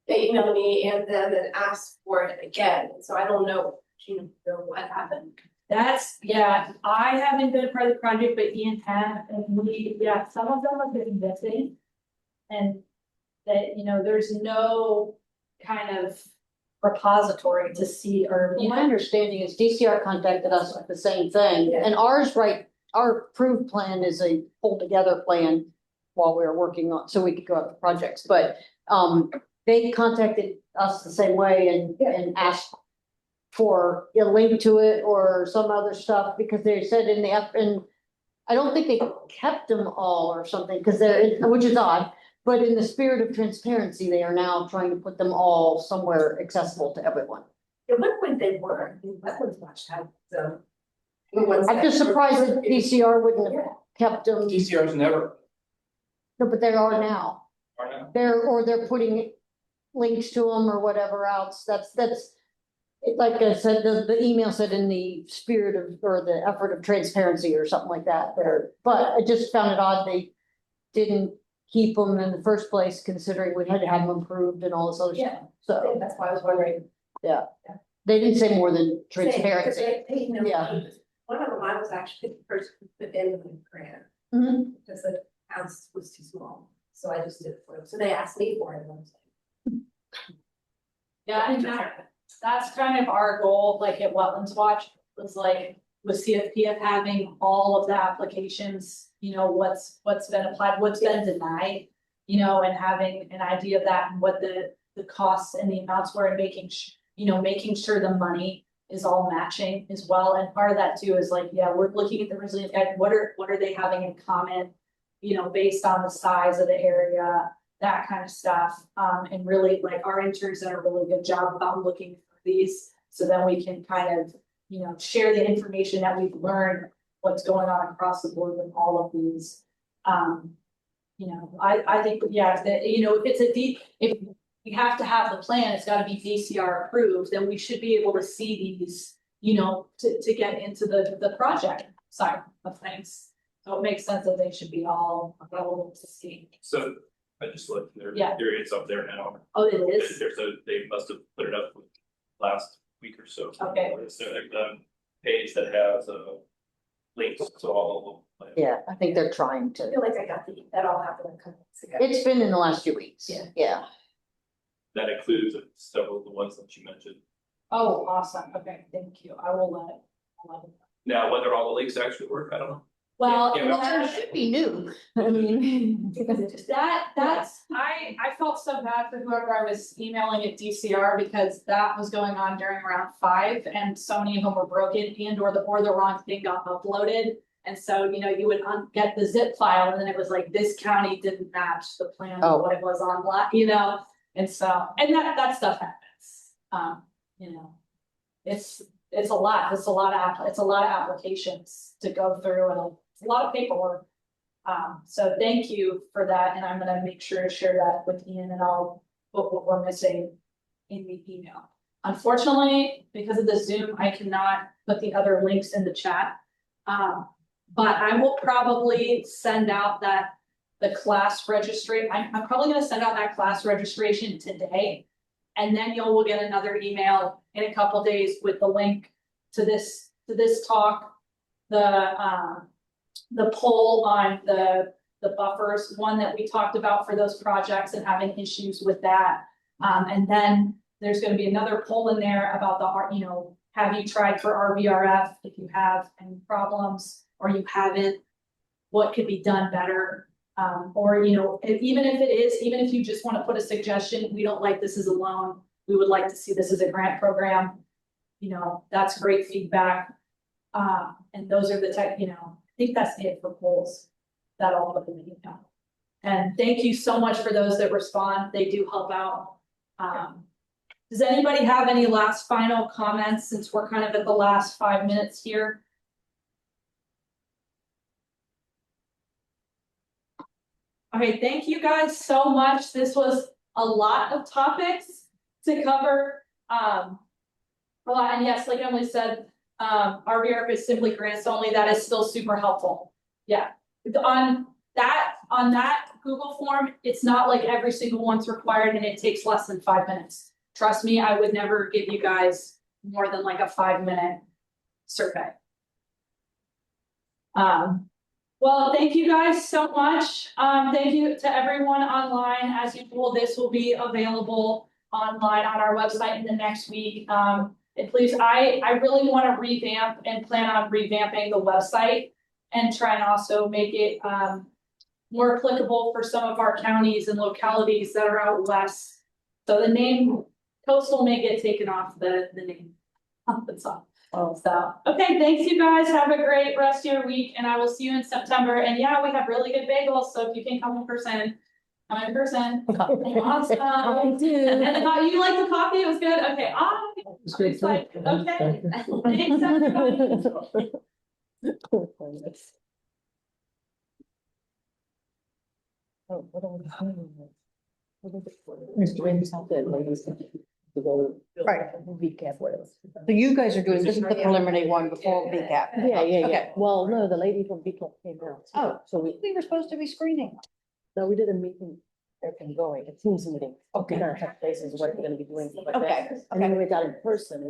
they emailed me and them and asked for it again. So I don't know, do you know what happened? Yeah, I haven't been part of the project, but Ian had, and some of them have been missing. And that, there's no kind of repository to see or. Well, my understanding is DCR contacted us with the same thing, and ours, right, our approved plan is a pulled together plan while we were working on, so we could go out to projects, but, they contacted us the same way and asked for a link to it or some other stuff, because they said in the, and I don't think they kept them all or something, because which is odd, but in the spirit of transparency, they are now trying to put them all somewhere accessible to everyone. At one point they were, that was much time, so. I'm just surprised that DCR wouldn't have kept them. DCR's never. No, but they are now. Are now. They're putting links to them or whatever else. That's, like I said, the email said in the spirit of, or the effort of transparency or something like that there. But I just found it odd they didn't keep them in the first place, considering we had to have them approved and all this other stuff. So that's why I was wondering. Yeah. They didn't say more than transparency. Yeah. One of them, I was actually the person who put in the grant. Mhm. Because the house was too small, so I just did it for them. So they asked me for it, and I was like. Yeah, and that's kind of our goal, like at Wetlands Watch, was like with CFPF having all of the applications, what's been applied, what's been denied, and having an idea of that and what the costs and the amounts were, and making sure the money is all matching as well. And part of that too is like, yeah, we're looking at the resilience guide, what are they having in common, based on the size of the area, that kind of stuff. And really, like, our interns done a really good job about looking for these, so then we can kind of, share the information that we've learned, what's going on across the board with all of these. I think, yeah, that, if we have to have the plan, it's gotta be DCR approved, then we should be able to see these, to get into the project side of things. So it makes sense that they should be all available to see. So I just looked, Yeah. it's up there now. Oh, it is? They must have put it up last week or so. Okay. It's a page that has links to all of them. Yeah, I think they're trying I to. feel like I got that all happened a couple weeks ago. It's been in the last few weeks. Yeah. That includes several of the ones that you mentioned. Oh, awesome. Okay, thank you. I will let it. Now, whether all the links actually work, I don't know. Well, Yeah, Well, it should be new. I mean. I felt so bad for whoever I was emailing at DCR, because that was going on during round 5, and so many of them were broken and or the wrong thing got uploaded. And so, you would get the zip file, and then it was like, this county didn't match the plan of what it was on, and so, and that stuff happens. It's a lot of applications to go through, and it's a lot of paperwork. So thank you for that, and I'm gonna make sure to share that with Ian, and I'll put what we're missing in the email. Unfortunately, because of the Zoom, I cannot put the other links in the chat. But I will probably send out the class registration. I'm probably gonna send out that class registration today. And then you will get another email in a couple days with the link to this talk, the poll on the buffers, one that we talked about for those projects and having issues with that. And then there's going to be another poll in there about have you tried for RVRF? If you have any problems or you haven't, what could be done better? Or, even if you just want to put a suggestion, we don't like this as a loan, we would like to see this as a grant program, that's great feedback. And those are the I think that's it for polls that I'll put in the email. And thank you so much for those that respond, they do help out. Does anybody have any last final comments, since we're kind of at the last 5 minutes here? Okay, thank you guys so much. This was a lot of topics to cover. A lot, and yes, like Emily said, our VRF is simply grants only. That is still super helpful. Yeah, on that Google form, it's not like every single one's required and it takes less than 5 minutes. Trust me, I would never give you guys more than like a 5-minute survey. Well, thank you guys so much. Thank you to everyone online. As usual, this will be available online on our website in the next week. And please, I really want to revamp and plan on revamping the website and try and also make it more applicable for some of our counties and localities that are out west. So the name Coastal may get taken off the name off the top. So, okay, thanks you guys. Have a great rest of your week and I will see you in September. And yeah, we have really good bagels. So if you can come in person, come in person. Awesome. And you like the coffee? It was good. Okay. It's good. Excited. Okay. Thanks everybody. Oh, what are we doing? Right, recap, whatever. So you guys are doing, this is the preliminary one before recap. Yeah. Okay. Well, no, the lady from VCAP came out. Oh, So we were supposed to be screening. no, we did a meeting, everything going, a Teams meeting. Okay. Kind of touch bases, what we're gonna be doing. Stuff like that. Okay, And then okay. we got in person.